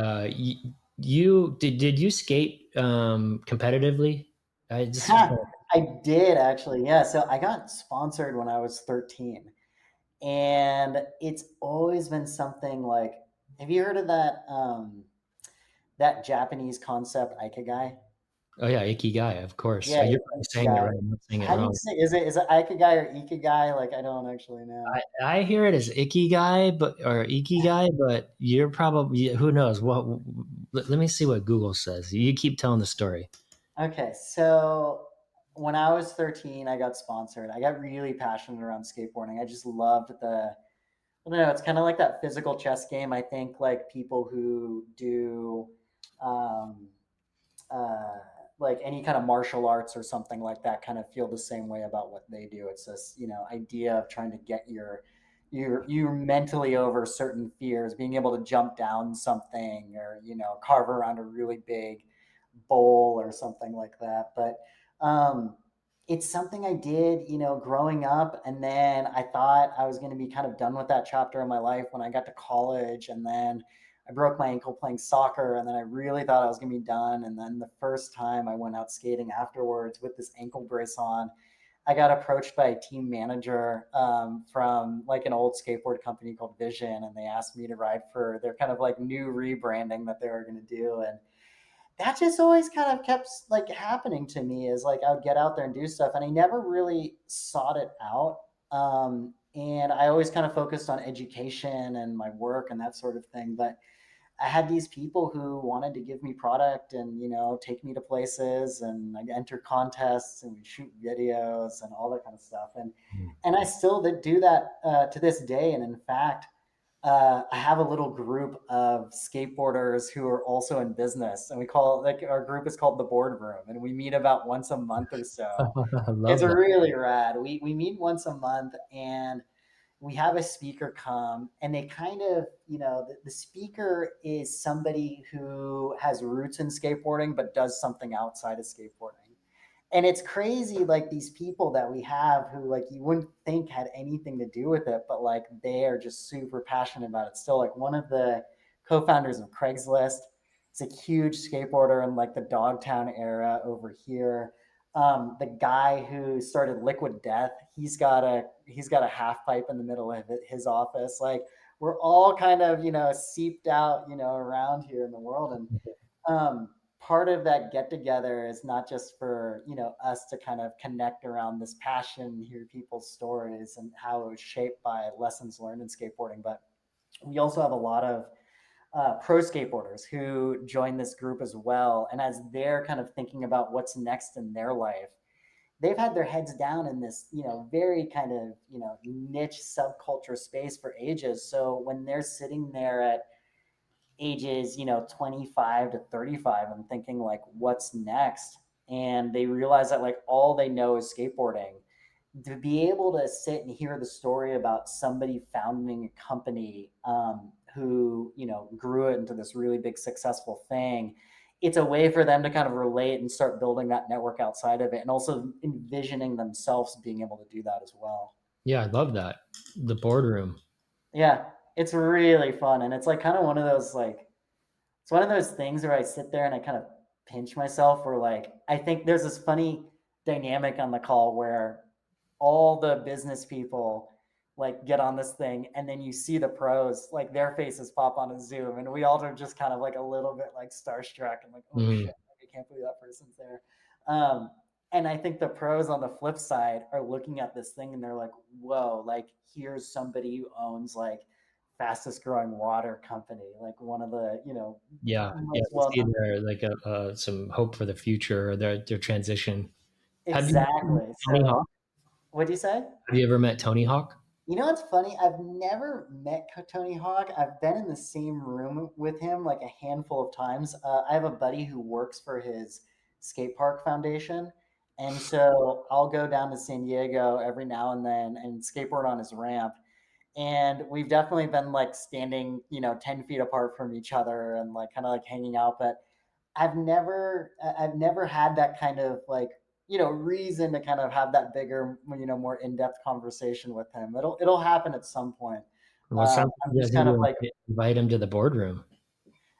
A: you did you skate competitively? I just
B: I did actually. Yeah. So I got sponsored when I was 13. And it's always been something like, have you heard of that Japanese concept ikigai?
A: oh yeah, ikigai, of course.
B: Yeah,
A: You're probably saying it
B: ikigai.
A: right. I'm not saying it
B: How do you
A: wrong.
B: say, is it ikigai or ikigai? Like I don't actually know.
A: I hear it as ikigai, but or ikigai, but you're probably who knows what. Let me see what Google says. You keep telling the story.
B: Okay, so when I was 13, I got sponsored. I got really passionate around skateboarding. I just loved I don't know, it's kind of like that physical chess game. I think like people who do um, uh, like any kind of martial arts or something like that kind of feel the same way about what they do. It's this, idea of trying to get you mentally over certain fears, being able to jump down something or, carve around a really big bowl or something like that. But it's something I did, growing up. And then I thought I was going to be kind of done with that chapter of my life when I got to college. And then I broke my ankle playing soccer. And then I really thought I was going to be done. And then the first time I went out skating afterwards with this ankle brace on, I got approached by a team manager from like an old skateboard company called Vision. And they asked me to ride for their kind of like new rebranding that they were going to do. And that just always kind of kept like happening to me is like I would get out there and do stuff and I never really sought it out. and I always kind of focused on education and my work and that sort of thing. But I had these people who wanted to give me product and, take me to places, and I'd enter contests and we'd shoot videos and all that kind of stuff. And I still do that to this day. And in fact, I have a little group of skateboarders who are also in business, and we call it, like, our group is called the Boardroom, and we meet about once a month or so.
A: I
B: It's
A: love that.
B: really rad. We meet once a month, and we have a speaker come, and they kind of, the speaker is somebody who has roots in skateboarding but does something outside of skateboarding. And it's crazy, like, these people that we have who, like, you wouldn't think had anything to do with it, but like they are just super passionate about it still. Like, one of the co-founders of Craigslist is a huge skateboarder in, like, the Dogtown era over here. The guy who started Liquid Death, he's got a half pipe in the middle of his office. Like, we're all kind of, seeped out, around here in the world. And part of that get together is not just for, us to kind of connect around this passion, hear people's stories and how it was shaped by lessons learned in skateboarding, but we also have a lot of pro skateboarders who join this group as well. And as they're kind of thinking about what's next in their life, they've had their heads down in this, very kind of, niche subculture space for ages. So when they're sitting there at ages, 25 to 35, and thinking, like, what's next? And they realize that, like, all they know is skateboarding. To be able to sit and hear the story about somebody founding a company, who, grew it into this really big successful thing, it's a way for them to kind of relate and start building that network outside of it, and also envisioning themselves being able to do that as well.
A: Yeah, I love that. The Boardroom.
B: Yeah, it's really fun. And it's like kind of one of those, like, it's one of those things where I sit there and I kind of pinch myself, where, like, I think there's this funny dynamic on the call where all the business people, like, get on this thing, and then you see the pros, like, their faces pop on a Zoom, and we all are just kind of like a little bit like starstruck and like, oh
A: Mhm.
B: shit, like, I can't believe that person's there. Um, and I think the pros on the flip side are looking at this thing and they're like, whoa, like, here's somebody who owns, like, fastest growing water company, like one of the,
A: Yeah, yeah,
B: most
A: I
B: well
A: see
B: known.
A: there like some hope for the future or their transition. Have you ever met
B: Exactly.
A: Tony
B: So
A: Hawk?
B: what'd you say?
A: Have you ever met Tony Hawk?
B: What's funny? I've never met Tony Hawk. I've been in the same room with him like a handful of times. I have a buddy who works for his skate park foundation. And so I'll go down to San Diego every now and then and skateboard on his ramp. And we've definitely been, like, standing, 10 feet apart from each other and, like, kind of like hanging out. But I've never had that kind of, like, reason to kind of have that bigger, more in-depth conversation with him. It'll happen at some point.
A: Well, it sounds like
B: I'm
A: you guys
B: just
A: need
B: kind of
A: to
B: like,
A: invite him to the Boardroom.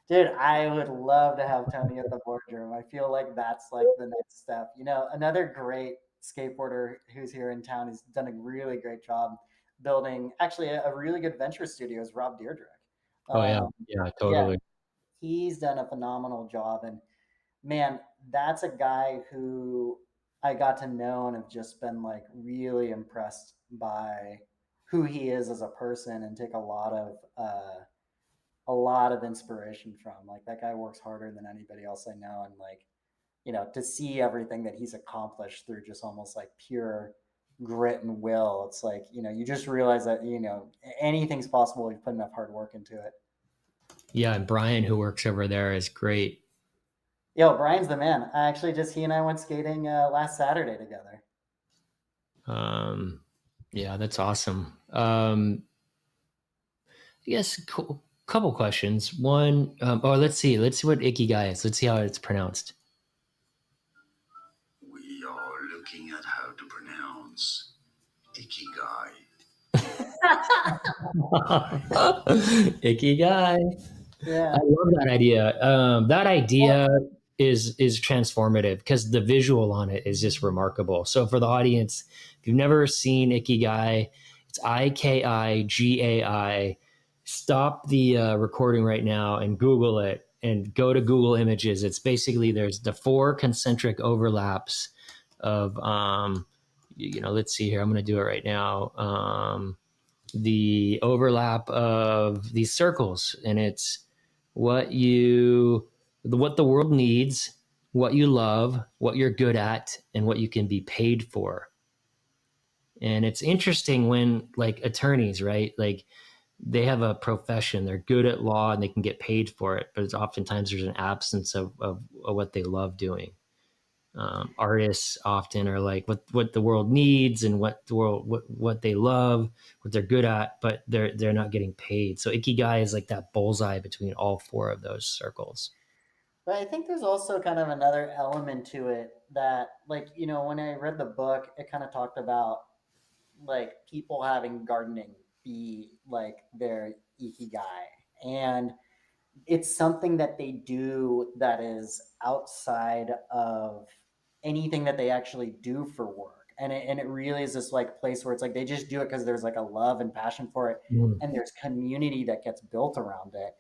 B: dude, I would love to have Tony at the boardroom. I feel like that's like the next step. Another great skateboarder who's here in town, who's done a really great job building actually a really good venture studio, is Rob Deerdrick.
A: Oh yeah,
B: Um,
A: yeah,
B: yeah,
A: totally.
B: he's done a phenomenal job. And man, that's a guy who I got to know and have just been, like, really impressed by who he is as a person, and take a lot of inspiration from. Like, that guy works harder than anybody else I know, and, like, to see everything that he's accomplished through just almost like pure grit and will. It's like, you just realize that, anything's possible if you put enough hard work into it.
A: Yeah, and Brian, who works over there, is great.
B: Yo, Brian's the man. He and I went skating last Saturday together.
A: Um, yeah, that's awesome. I guess couple questions. One, let's see what ikigai is. Let's see how it's pronounced.
C: We are looking at how to pronounce ikigai.
A: Ikigai. I
B: Yeah.
A: love that idea. That idea is transformative because the visual on it is just remarkable. So for the audience, if you've never seen Ikigai, it's Ikigai. Stop the recording right now and Google it and go to Google Images. It's basically there's the four concentric overlaps of let's see here. I'm going to do it right now. the overlap of these circles, and it's what the world needs, what you love, what you're good at, and what you can be paid for. And it's interesting when like attorneys, right? Like they have a profession, they're good at law and they can get paid for it, but it's oftentimes there's an absence of what they love doing. Artists often are like what the world needs and what the world what they love, what they're good at, but they're not getting paid. So ikigai is like that bullseye between all four of those circles.
B: But I think there's also kind of another element to it that, like, when I read the book, it kind of talked about like people having gardening be like their ikigai. And it's something that they do that is outside of anything that they actually do for work. And it really is this like place where it's like they just do it because there's like a love and passion for it.
A: Mm.
B: And there's community that gets built around it.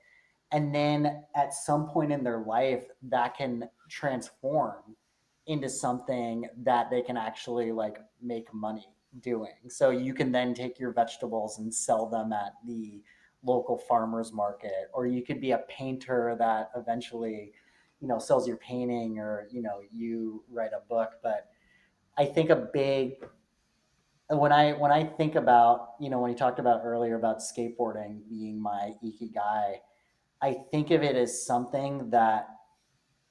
B: And then at some point in their life, that can transform into something that they can actually like make money doing. So you can then take your vegetables and sell them at the local farmers market, or you could be a painter that eventually, sells your painting, or you write a book. But I think a big when I think about, when you talked about earlier about skateboarding being my ikigai, I think of it as something that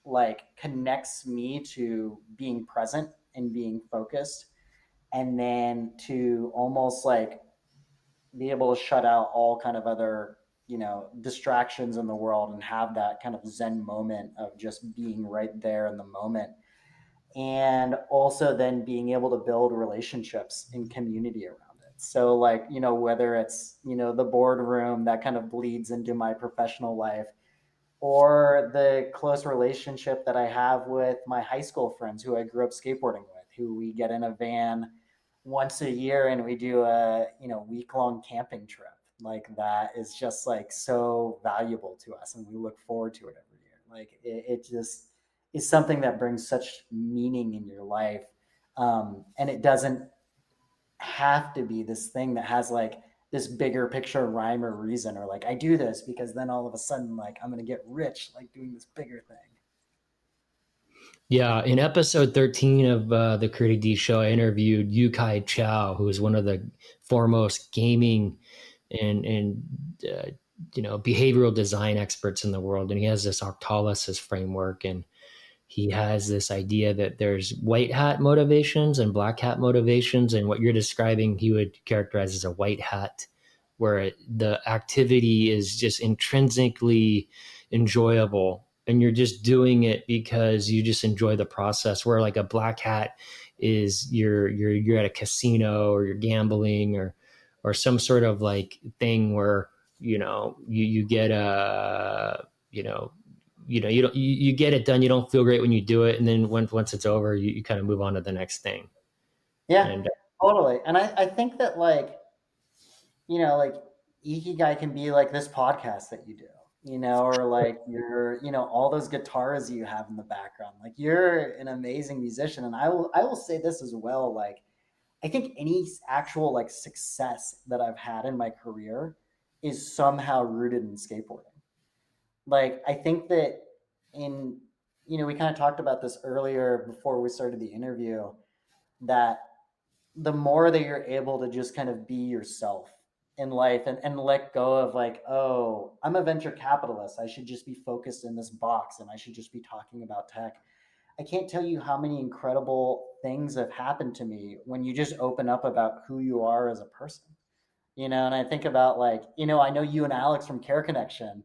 B: like connects me to being present and being focused, and then to almost like be able to shut out all kind of other, distractions in the world, and have that kind of zen moment of just being right there in the moment. And also then being able to build relationships and community around it. So like, whether it's, the boardroom that kind of bleeds into my professional life, or the close relationship that I have with my high school friends who I grew up skateboarding with, who we get in a van once a year and we do a, week long camping trip. Like that is just like so valuable to us, and we look forward to it every year. Like it just is something that brings such meaning in your life. And it doesn't have to be this thing that has like this bigger picture rhyme or reason, or like I do this because then all of a sudden like I'm gonna get rich like doing this bigger thing.
A: Yeah, in episode 13 of the Kurty D Show, I interviewed Yukai Chow, who is one of the foremost gaming and behavioral design experts in the world, and he has this Octalysis framework, and he has this idea that there's white hat motivations and black hat motivations, and what you're describing he would characterize as a white hat, where the activity is just intrinsically enjoyable and you're just doing it because you just enjoy the process, where like a black hat is you're at a casino or you're gambling or some sort of like thing where you get a you don't you get it done, you don't feel great when you do it, and then once it's over you kind of move on to the next thing.
B: Yeah,
A: And
B: totally. And I think that like, like ikigai can be like this podcast that you do, or like your, all those guitars you have in the background. Like you're an amazing musician. And I will say this as well. Like I think any actual like success that I've had in my career is somehow rooted in skateboarding. Like I think that in, we kind of talked about this earlier before we started the interview, that the more that you're able to just kind of be yourself in life, and let go of like, oh, I'm a venture capitalist, I should just be focused in this box and I should just be talking about tech. I can't tell you how many incredible things have happened to me when you just open up about who you are as a person. And I think about like, I know you and Alex from Care Connection,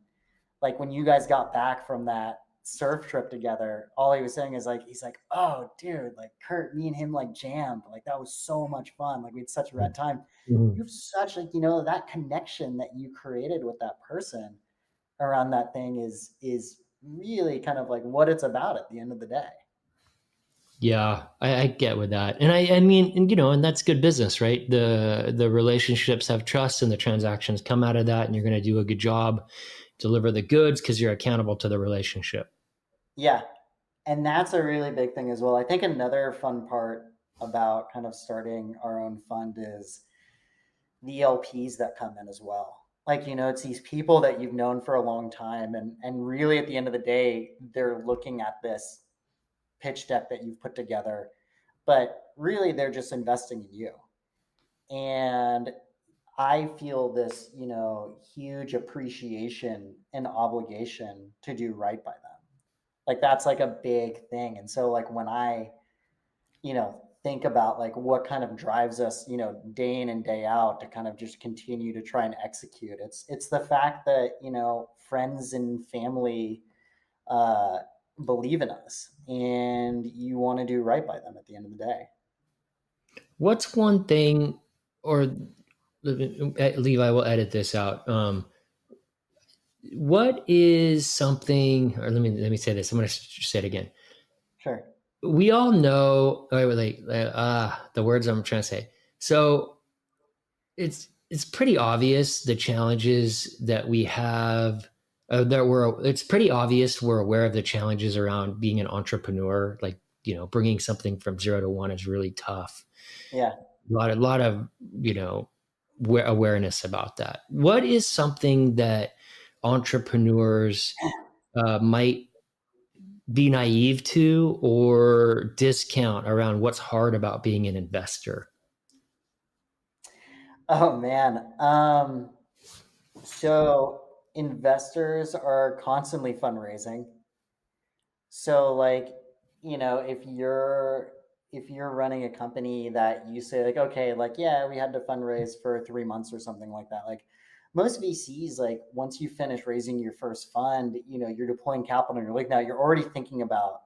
B: like when you guys got back from that surf trip together, all he was saying is like, he's like, oh dude, like Kurt, me and him like jammed. Like that was so much fun. Like we had such a rad time.
A: Mhm.
B: You have such like, that connection that you created with that person around that thing is really kind of like what it's about at the end of the day.
A: Yeah, I get with that, and I mean, and that's good business, right? The relationships have trust, and the transactions come out of that, and you're going to do a good job, deliver the goods because you're accountable to the relationship.
B: Yeah. And that's a really big thing as well. I think another fun part about kind of starting our own fund is the LPs that come in as well. Like, it's these people that you've known for a long time. And really at the end of the day, they're looking at this pitch deck that you've put together, but really they're just investing in you. And I feel this, huge appreciation and obligation to do right by them. Like that's like a big thing. And so like when I, think about like what kind of drives us, day in and day out to kind of just continue to try and execute. It's the fact that, friends and family uh believe in us and you want to do right by them at the end of the day.
A: What's one thing, or Levi will edit this out. What is something, or let me say this. I'm going to say it again.
B: Sure.
A: We all know, the words I'm trying to say. So it's pretty obvious the challenges that we have. It's pretty obvious we're aware of the challenges around being an entrepreneur. Like bringing something from 0 to 1 is really tough.
B: Yeah.
A: A lot of awareness about that. What is something that entrepreneurs might be naive to or discount around what's hard about being an investor?
B: Oh man. So investors are constantly fundraising. So like, if you're running a company that you say like, okay, like, yeah, we had to fundraise for 3 months or something like that. Like most VCs, like once you finish raising your first fund, you're deploying capital and you're like, now you're already thinking about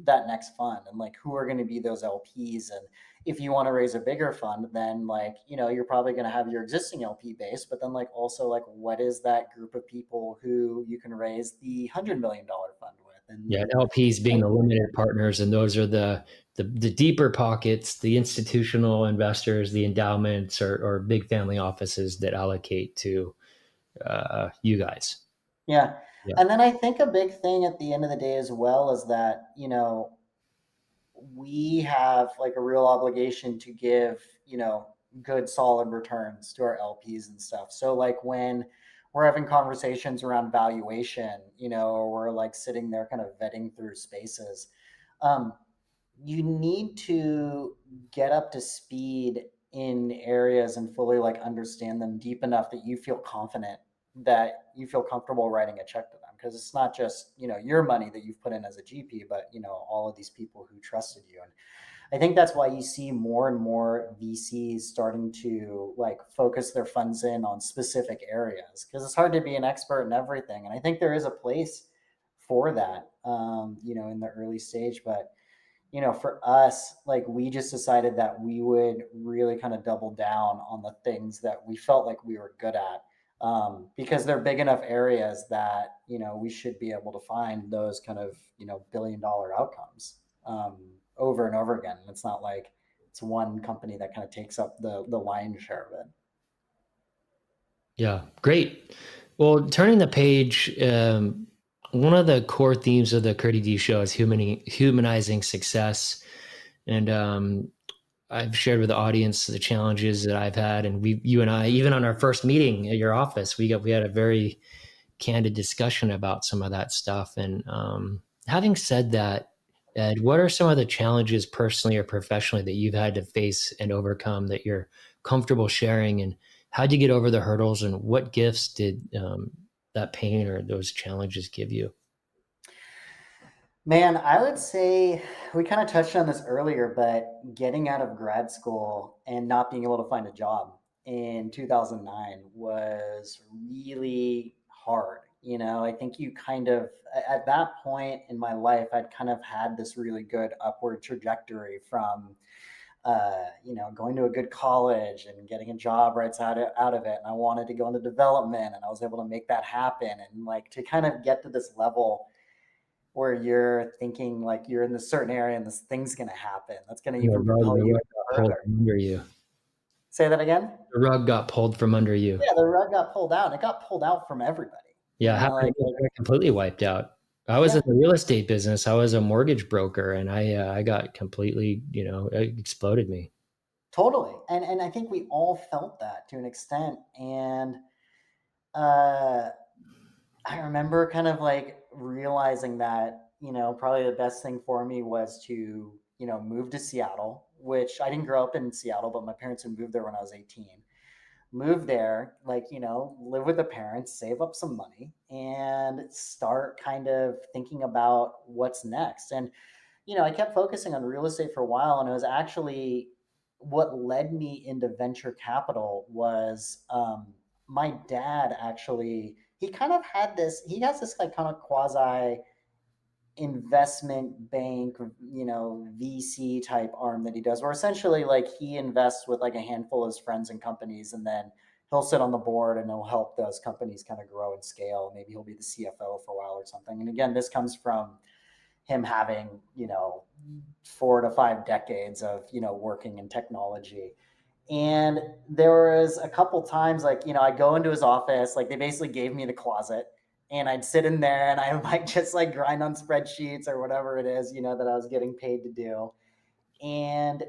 B: that next fund and like who are going to be those LPs. And if you want to raise a bigger fund, then like, you're probably going to have your existing LP base, but then like also like what is that group of people who you can raise the $100 million fund with? And
A: Yeah, LPs being the limited partners, and those are the deeper pockets, the institutional investors, the endowments, or big family offices that allocate to you guys.
B: yeah.
A: Yeah.
B: And then I think a big thing at the end of the day as well is that, we have like a real obligation to give, good solid returns to our LPs and stuff. So like when we're having conversations around valuation, or we're like sitting there kind of vetting through spaces, um, you need to get up to speed in areas and fully like understand them deep enough that you feel confident, that you feel comfortable writing a check to them, because it's not just your money that you've put in as a GP, but all of these people who trusted you. And I think that's why you see more and more VCs starting to like focus their funds in on specific areas, because it's hard to be an expert in everything. And I think there is a place for that, in the early stage. But for us, like we just decided that we would really kind of double down on the things that we felt like we were good at, because they're big enough areas that we should be able to find those kind of billion-dollar outcomes, over and over again. And it's not like it's one company that kind of takes up the lion's share of it.
A: Yeah, great. Well, turning the page, one of the core themes of the Kurty D Show is humanizing success. And I've shared with the audience the challenges that I've had, and you and I, even on our first meeting at your office, we had a very candid discussion about some of that stuff. And having said that, Ed, what are some of the challenges personally or professionally that you've had to face and overcome that you're comfortable sharing? And how'd you get over the hurdles, and what gifts did that pain or those challenges give you?
B: Man, I would say we kind of touched on this earlier, but getting out of grad school and not being able to find a job in 2009 was really hard. I think you kind of, at that point in my life, I'd kind of had this really good upward trajectory from, going to a good college and getting a job right out of it. And I wanted to go into development and I was able to make that happen. And like to kind of get to this level where you're thinking like you're in this certain area and this thing's going to happen, that's going to
A: The
B: even
A: rug,
B: propel
A: the
B: you
A: rug got pulled
B: further.
A: from under you.
B: Say that again.
A: The rug got pulled from under you.
B: Yeah, the rug got pulled out. It got pulled out from everybody.
A: Yeah, I
B: Like
A: got completely wiped out. I was
B: yeah,
A: in the real estate business. I was a mortgage broker, and I got completely, it exploded me.
B: Totally. And I think we all felt that to an extent. And uh, I remember kind of like realizing that, probably the best thing for me was to, move to Seattle, which I didn't grow up in Seattle, but my parents had moved there when I was 18. Move there, like, live with the parents, save up some money, and start kind of thinking about what's next. And I kept focusing on real estate for a while, and it was actually what led me into venture capital was my dad actually, he kind of had this, he has this like kind of quasi investment bank, VC type arm that he does, where essentially like he invests with like a handful of his friends and companies, and then he'll sit on the board and he'll help those companies kind of grow and scale. Maybe he'll be the CFO for a while or something. And again, this comes from him having 4 to 5 decades of working in technology. And there was a couple times like I go into his office, like they basically gave me the closet, and I'd sit in there and I might just like grind on spreadsheets or whatever it is that I was getting paid to do. And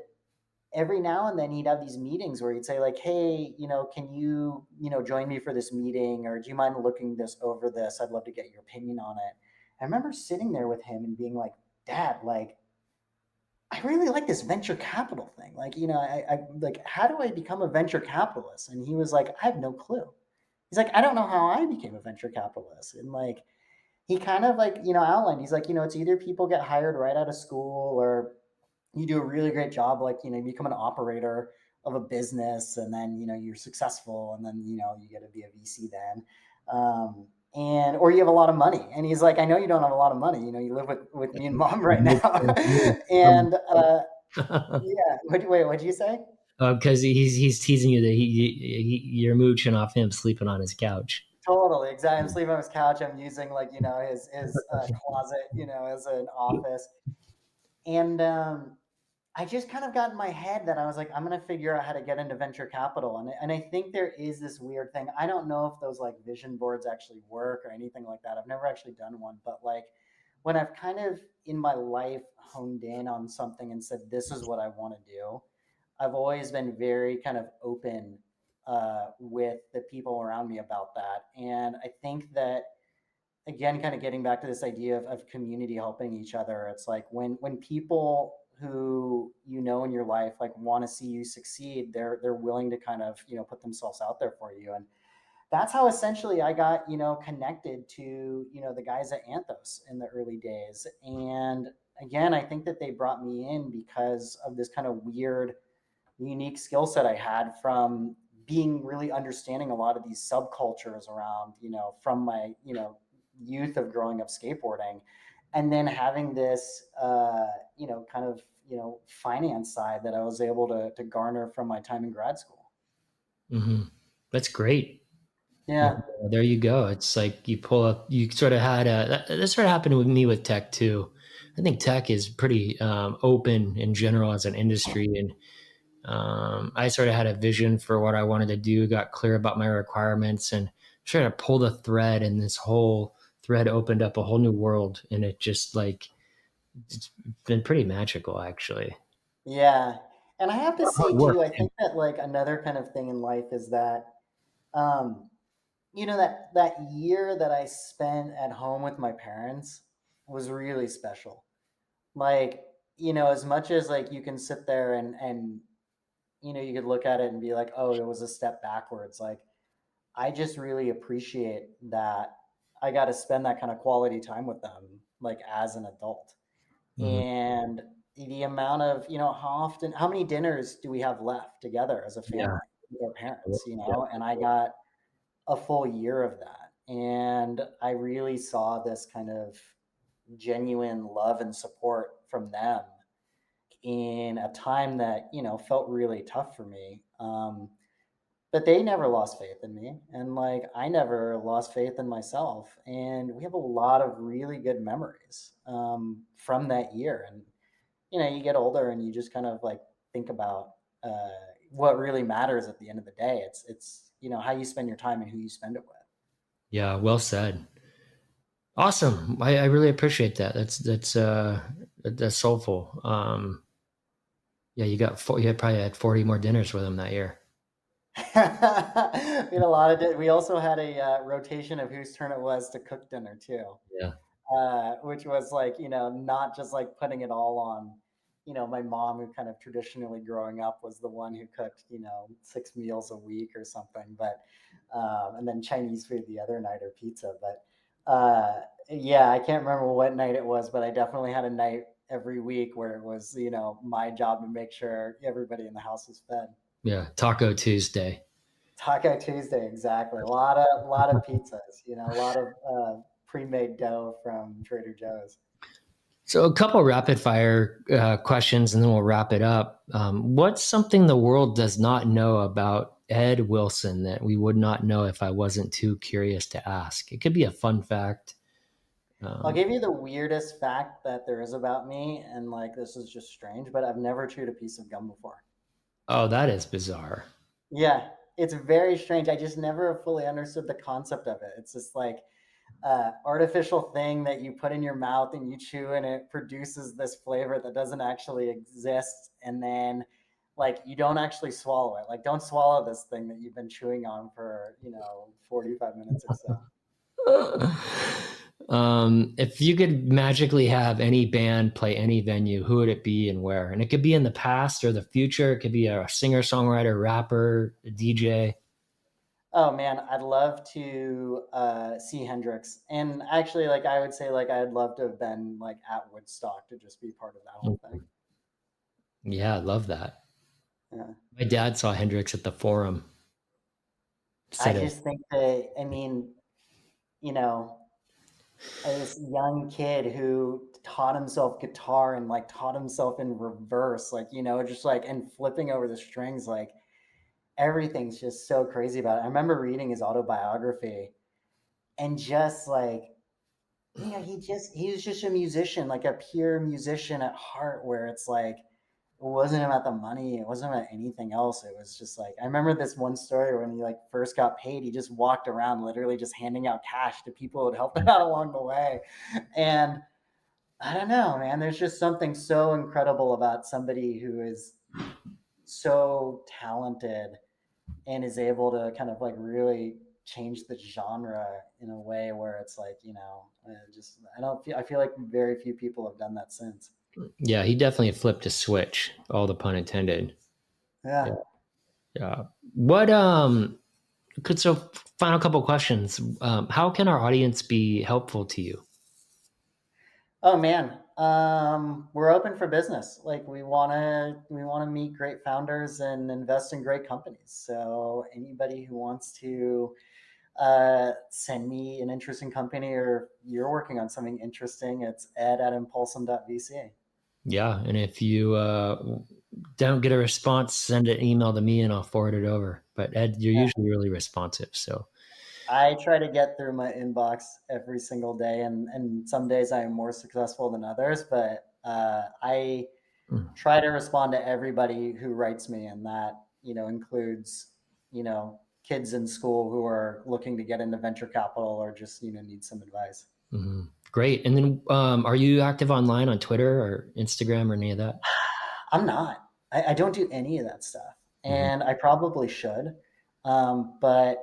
B: every now and then he'd have these meetings where he'd say like, hey, can you join me for this meeting, or do you mind looking this over this, I'd love to get your opinion on it. I remember sitting there with him and being like, Dad, like I really like this venture capital thing. Like, I like, how do I become a venture capitalist? And he was like, I have no clue. He's like, I don't know how I became a venture capitalist. And like, he kind of like, outlined, he's like, it's either people get hired right out of school, or you do a really great job, like, you become an operator of a business, and then, you're successful, and then, you get to be a VC then. And or you have a lot of money. And he's like, I know you don't have a lot of money. You live with me and Mom right now. And yeah, what'd you say?
A: Because he's teasing you that you're mooching off him sleeping on his couch.
B: Totally, exactly. I'm sleeping on his couch. I'm using like his closet as an office. And I just kind of got in my head that I was like, I'm gonna figure out how to get into venture capital. And I think there is this weird thing. I don't know if those like vision boards actually work or anything like that. I've never actually done one, but like when I've kind of in my life honed in on something and said, this is what I want to do, I've always been very kind of open with the people around me about that. And I think that, again, kind of getting back to this idea of community helping each other, it's like when people who in your life like want to see you succeed, they're willing to kind of put themselves out there for you. And that's how essentially I got connected to the guys at Anthos in the early days. And again, I think that they brought me in because of this kind of weird, unique skill set I had from being really understanding a lot of these subcultures around, from my youth of growing up skateboarding, and then having this kind of finance side that I was able to garner from my time in grad school.
A: Mm-hmm. That's great.
B: Yeah.
A: There you go. It's like you pull up, you sort of had that sort of happened with me with tech too. I think tech is pretty open in general as an industry. And I sort of had a vision for what I wanted to do, got clear about my requirements, and trying to pull the thread, and this whole thread opened up a whole new world. And it just like, it's been pretty magical actually.
B: Yeah. And I have to
A: Hard
B: say
A: work.
B: too, I think that like another kind of thing in life is that um that year that I spent at home with my parents was really special. Like, as much as like you can sit there and you could look at it and be like, oh, it was a step backwards. Like, I just really appreciate that I got to spend that kind of quality time with them, like as an adult.
A: Mm-hmm.
B: And the amount of, how many dinners do we have left together as a
A: Yeah.
B: family with our parents,
A: Yeah.
B: and I got a full year of that. And I really saw this kind of genuine love and support from them in a time that, felt really tough for me. But they never lost faith in me. And like, I never lost faith in myself. And we have a lot of really good memories from that year. And, you get older and you just kind of like think about what really matters at the end of the day. It's, how you spend your time and who you spend it with.
A: Yeah. Well said. Awesome. I really appreciate that. That's soulful. Yeah, you had probably had 40 more dinners with him that year.
B: We had a lot of. We also had a rotation of whose turn it was to cook dinner too,
A: Yeah.
B: which was like, not just like putting it all on, my mom, who kind of traditionally growing up was the one who cooked, 6 meals a week or something, but and then Chinese food the other night or pizza. But yeah, I can't remember what night it was, but I definitely had a night every week where it was, my job to make sure everybody in the house was fed.
A: Yeah. Taco Tuesday.
B: Taco Tuesday, exactly. A lot of pizzas, a lot of pre-made dough from Trader Joe's.
A: So, a couple rapid fire questions and then we'll wrap it up. What's something the world does not know about Ed Wilson that we would not know if I wasn't too curious to ask? It could be a fun fact.
B: I'll give you the weirdest fact that there is about me, and like this is just strange, but I've never chewed a piece of gum before.
A: Oh, that is bizarre.
B: Yeah, it's very strange. I just never fully understood the concept of it. It's just like artificial thing that you put in your mouth and you chew, and it produces this flavor that doesn't actually exist. And then, like, you don't actually swallow it. Like, don't swallow this thing that you've been chewing on for 45 minutes or so.
A: If you could magically have any band play any venue, who would it be and where? And it could be in the past or the future. It could be a singer, songwriter, rapper, a DJ.
B: Oh man, I'd love to see Hendrix, and actually, like, I would say, like, I'd love to have been like at Woodstock to just be part of that whole thing.
A: Yeah, I love that.
B: Yeah.
A: My dad saw Hendrix at the Forum.
B: I
A: Said it.
B: just think that, I mean, you know, this young kid who taught himself guitar and like taught himself in reverse, like, just like, and flipping over the strings, like everything's just so crazy about it. I remember reading his autobiography and just like, he was just a musician, like a pure musician at heart, where it's like, it wasn't about the money. It wasn't about anything else. It was just like, I remember this one story when he like first got paid, he just walked around literally just handing out cash to people who had helped him out along the way. And I don't know, man, there's just something so incredible about somebody who is so talented and is able to kind of like really change the genre in a way where it's like, just, I feel like very few people have done that since.
A: Yeah, he definitely flipped a switch. All the pun intended. Yeah.
B: Yeah.
A: Yeah. What could so final couple questions. How can our audience be helpful to you?
B: Oh man, we're open for business. Like, we want to meet great founders and invest in great companies. So anybody who wants to send me an interesting company, or you're working on something interesting, it's ed@impulsum.vc.
A: Yeah, and if you don't get a response, send an email to me and I'll forward it over. But Ed, you're
B: Yeah.
A: usually really responsive. So
B: I try to get through my inbox every single day, and some days I am more successful than others, but I try to respond to everybody who writes me, and that includes kids in school who are looking to get into venture capital or just need some advice.
A: great. And then are you active online on Twitter or Instagram or any of that?
B: I'm not. I don't do any of that stuff,
A: Mhm.
B: and I probably should, but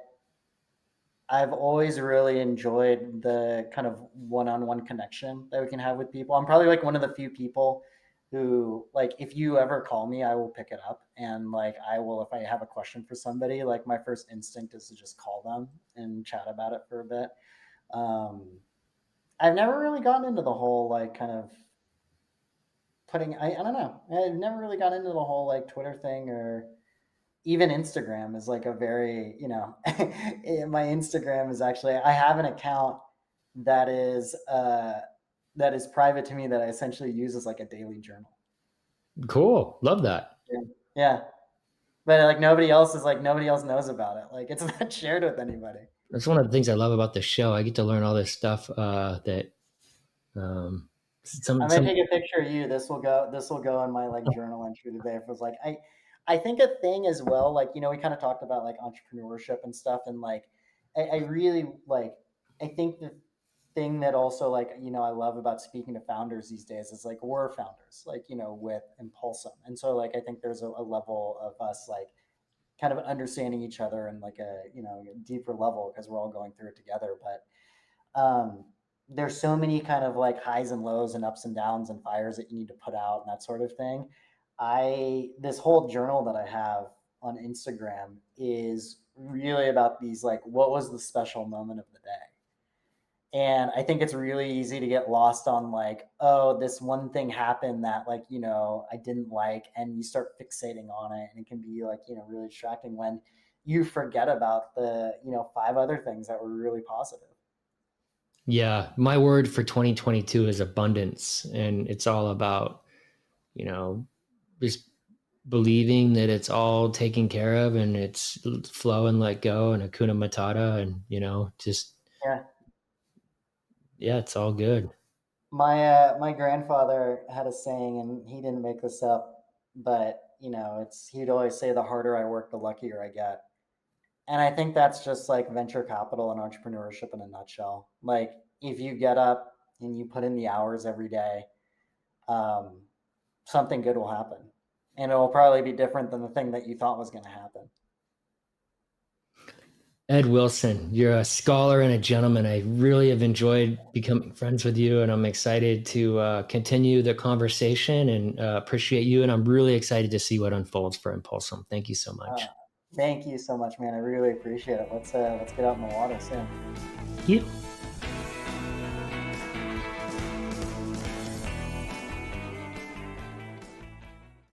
B: I've always really enjoyed the kind of one-on-one connection that we can have with people. I'm probably like one of the few people who, like, if you ever call me, I will pick it up, and like I will, if I have a question for somebody, like my first instinct is to just call them and chat about it for a bit. Um, I've never really gotten into the whole like kind of I don't know. I've never really gotten into the whole like Twitter thing, or even Instagram is like a very, my Instagram is actually, I have an account that is private to me, that I essentially use as like a daily journal.
A: Cool. Love that.
B: Yeah. Yeah. But like nobody else knows about it. Like, it's not shared with anybody.
A: That's one of the things I love about the show. I get to learn all this stuff that um,
B: I'm gonna
A: some.
B: take a picture of you. This will go in my like journal entry today. If it was like, I think a thing as well, like, we kind of talked about like entrepreneurship and stuff, and like I really like, I think that thing that also, like, I love about speaking to founders these days is like we're founders, like, with Impulsum. And so like I think there's a level of us like kind of understanding each other and like a, deeper level because we're all going through it together. But there's so many kind of like highs and lows and ups and downs and fires that you need to put out and that sort of thing. This whole journal that I have on Instagram is really about these, like, what was the special moment of the day? And I think it's really easy to get lost on like, oh, this one thing happened that, like, I didn't like, and you start fixating on it, and it can be like, really distracting when you forget about the, five other things that were really positive.
A: Yeah, my word for 2022 is abundance, and it's all about, just believing that it's all taken care of and it's flow and let go and Hakuna Matata, and just
B: Yeah.
A: yeah, it's all good.
B: My grandfather had a saying, and he didn't make this up, but he'd always say, the harder I work, the luckier I get. And I think that's just like venture capital and entrepreneurship in a nutshell. Like, if you get up and you put in the hours every day, um, something good will happen. And it'll probably be different than the thing that you thought was going to happen.
A: Ed Wilson, you're a scholar and a gentleman. I really have enjoyed becoming friends with you, and I'm excited to continue the conversation and appreciate you. And I'm really excited to see what unfolds for Impulsum. Thank you so
B: Uh,
A: much.
B: Thank you so much, man. I really appreciate it. Let's get out in the water soon.
A: You.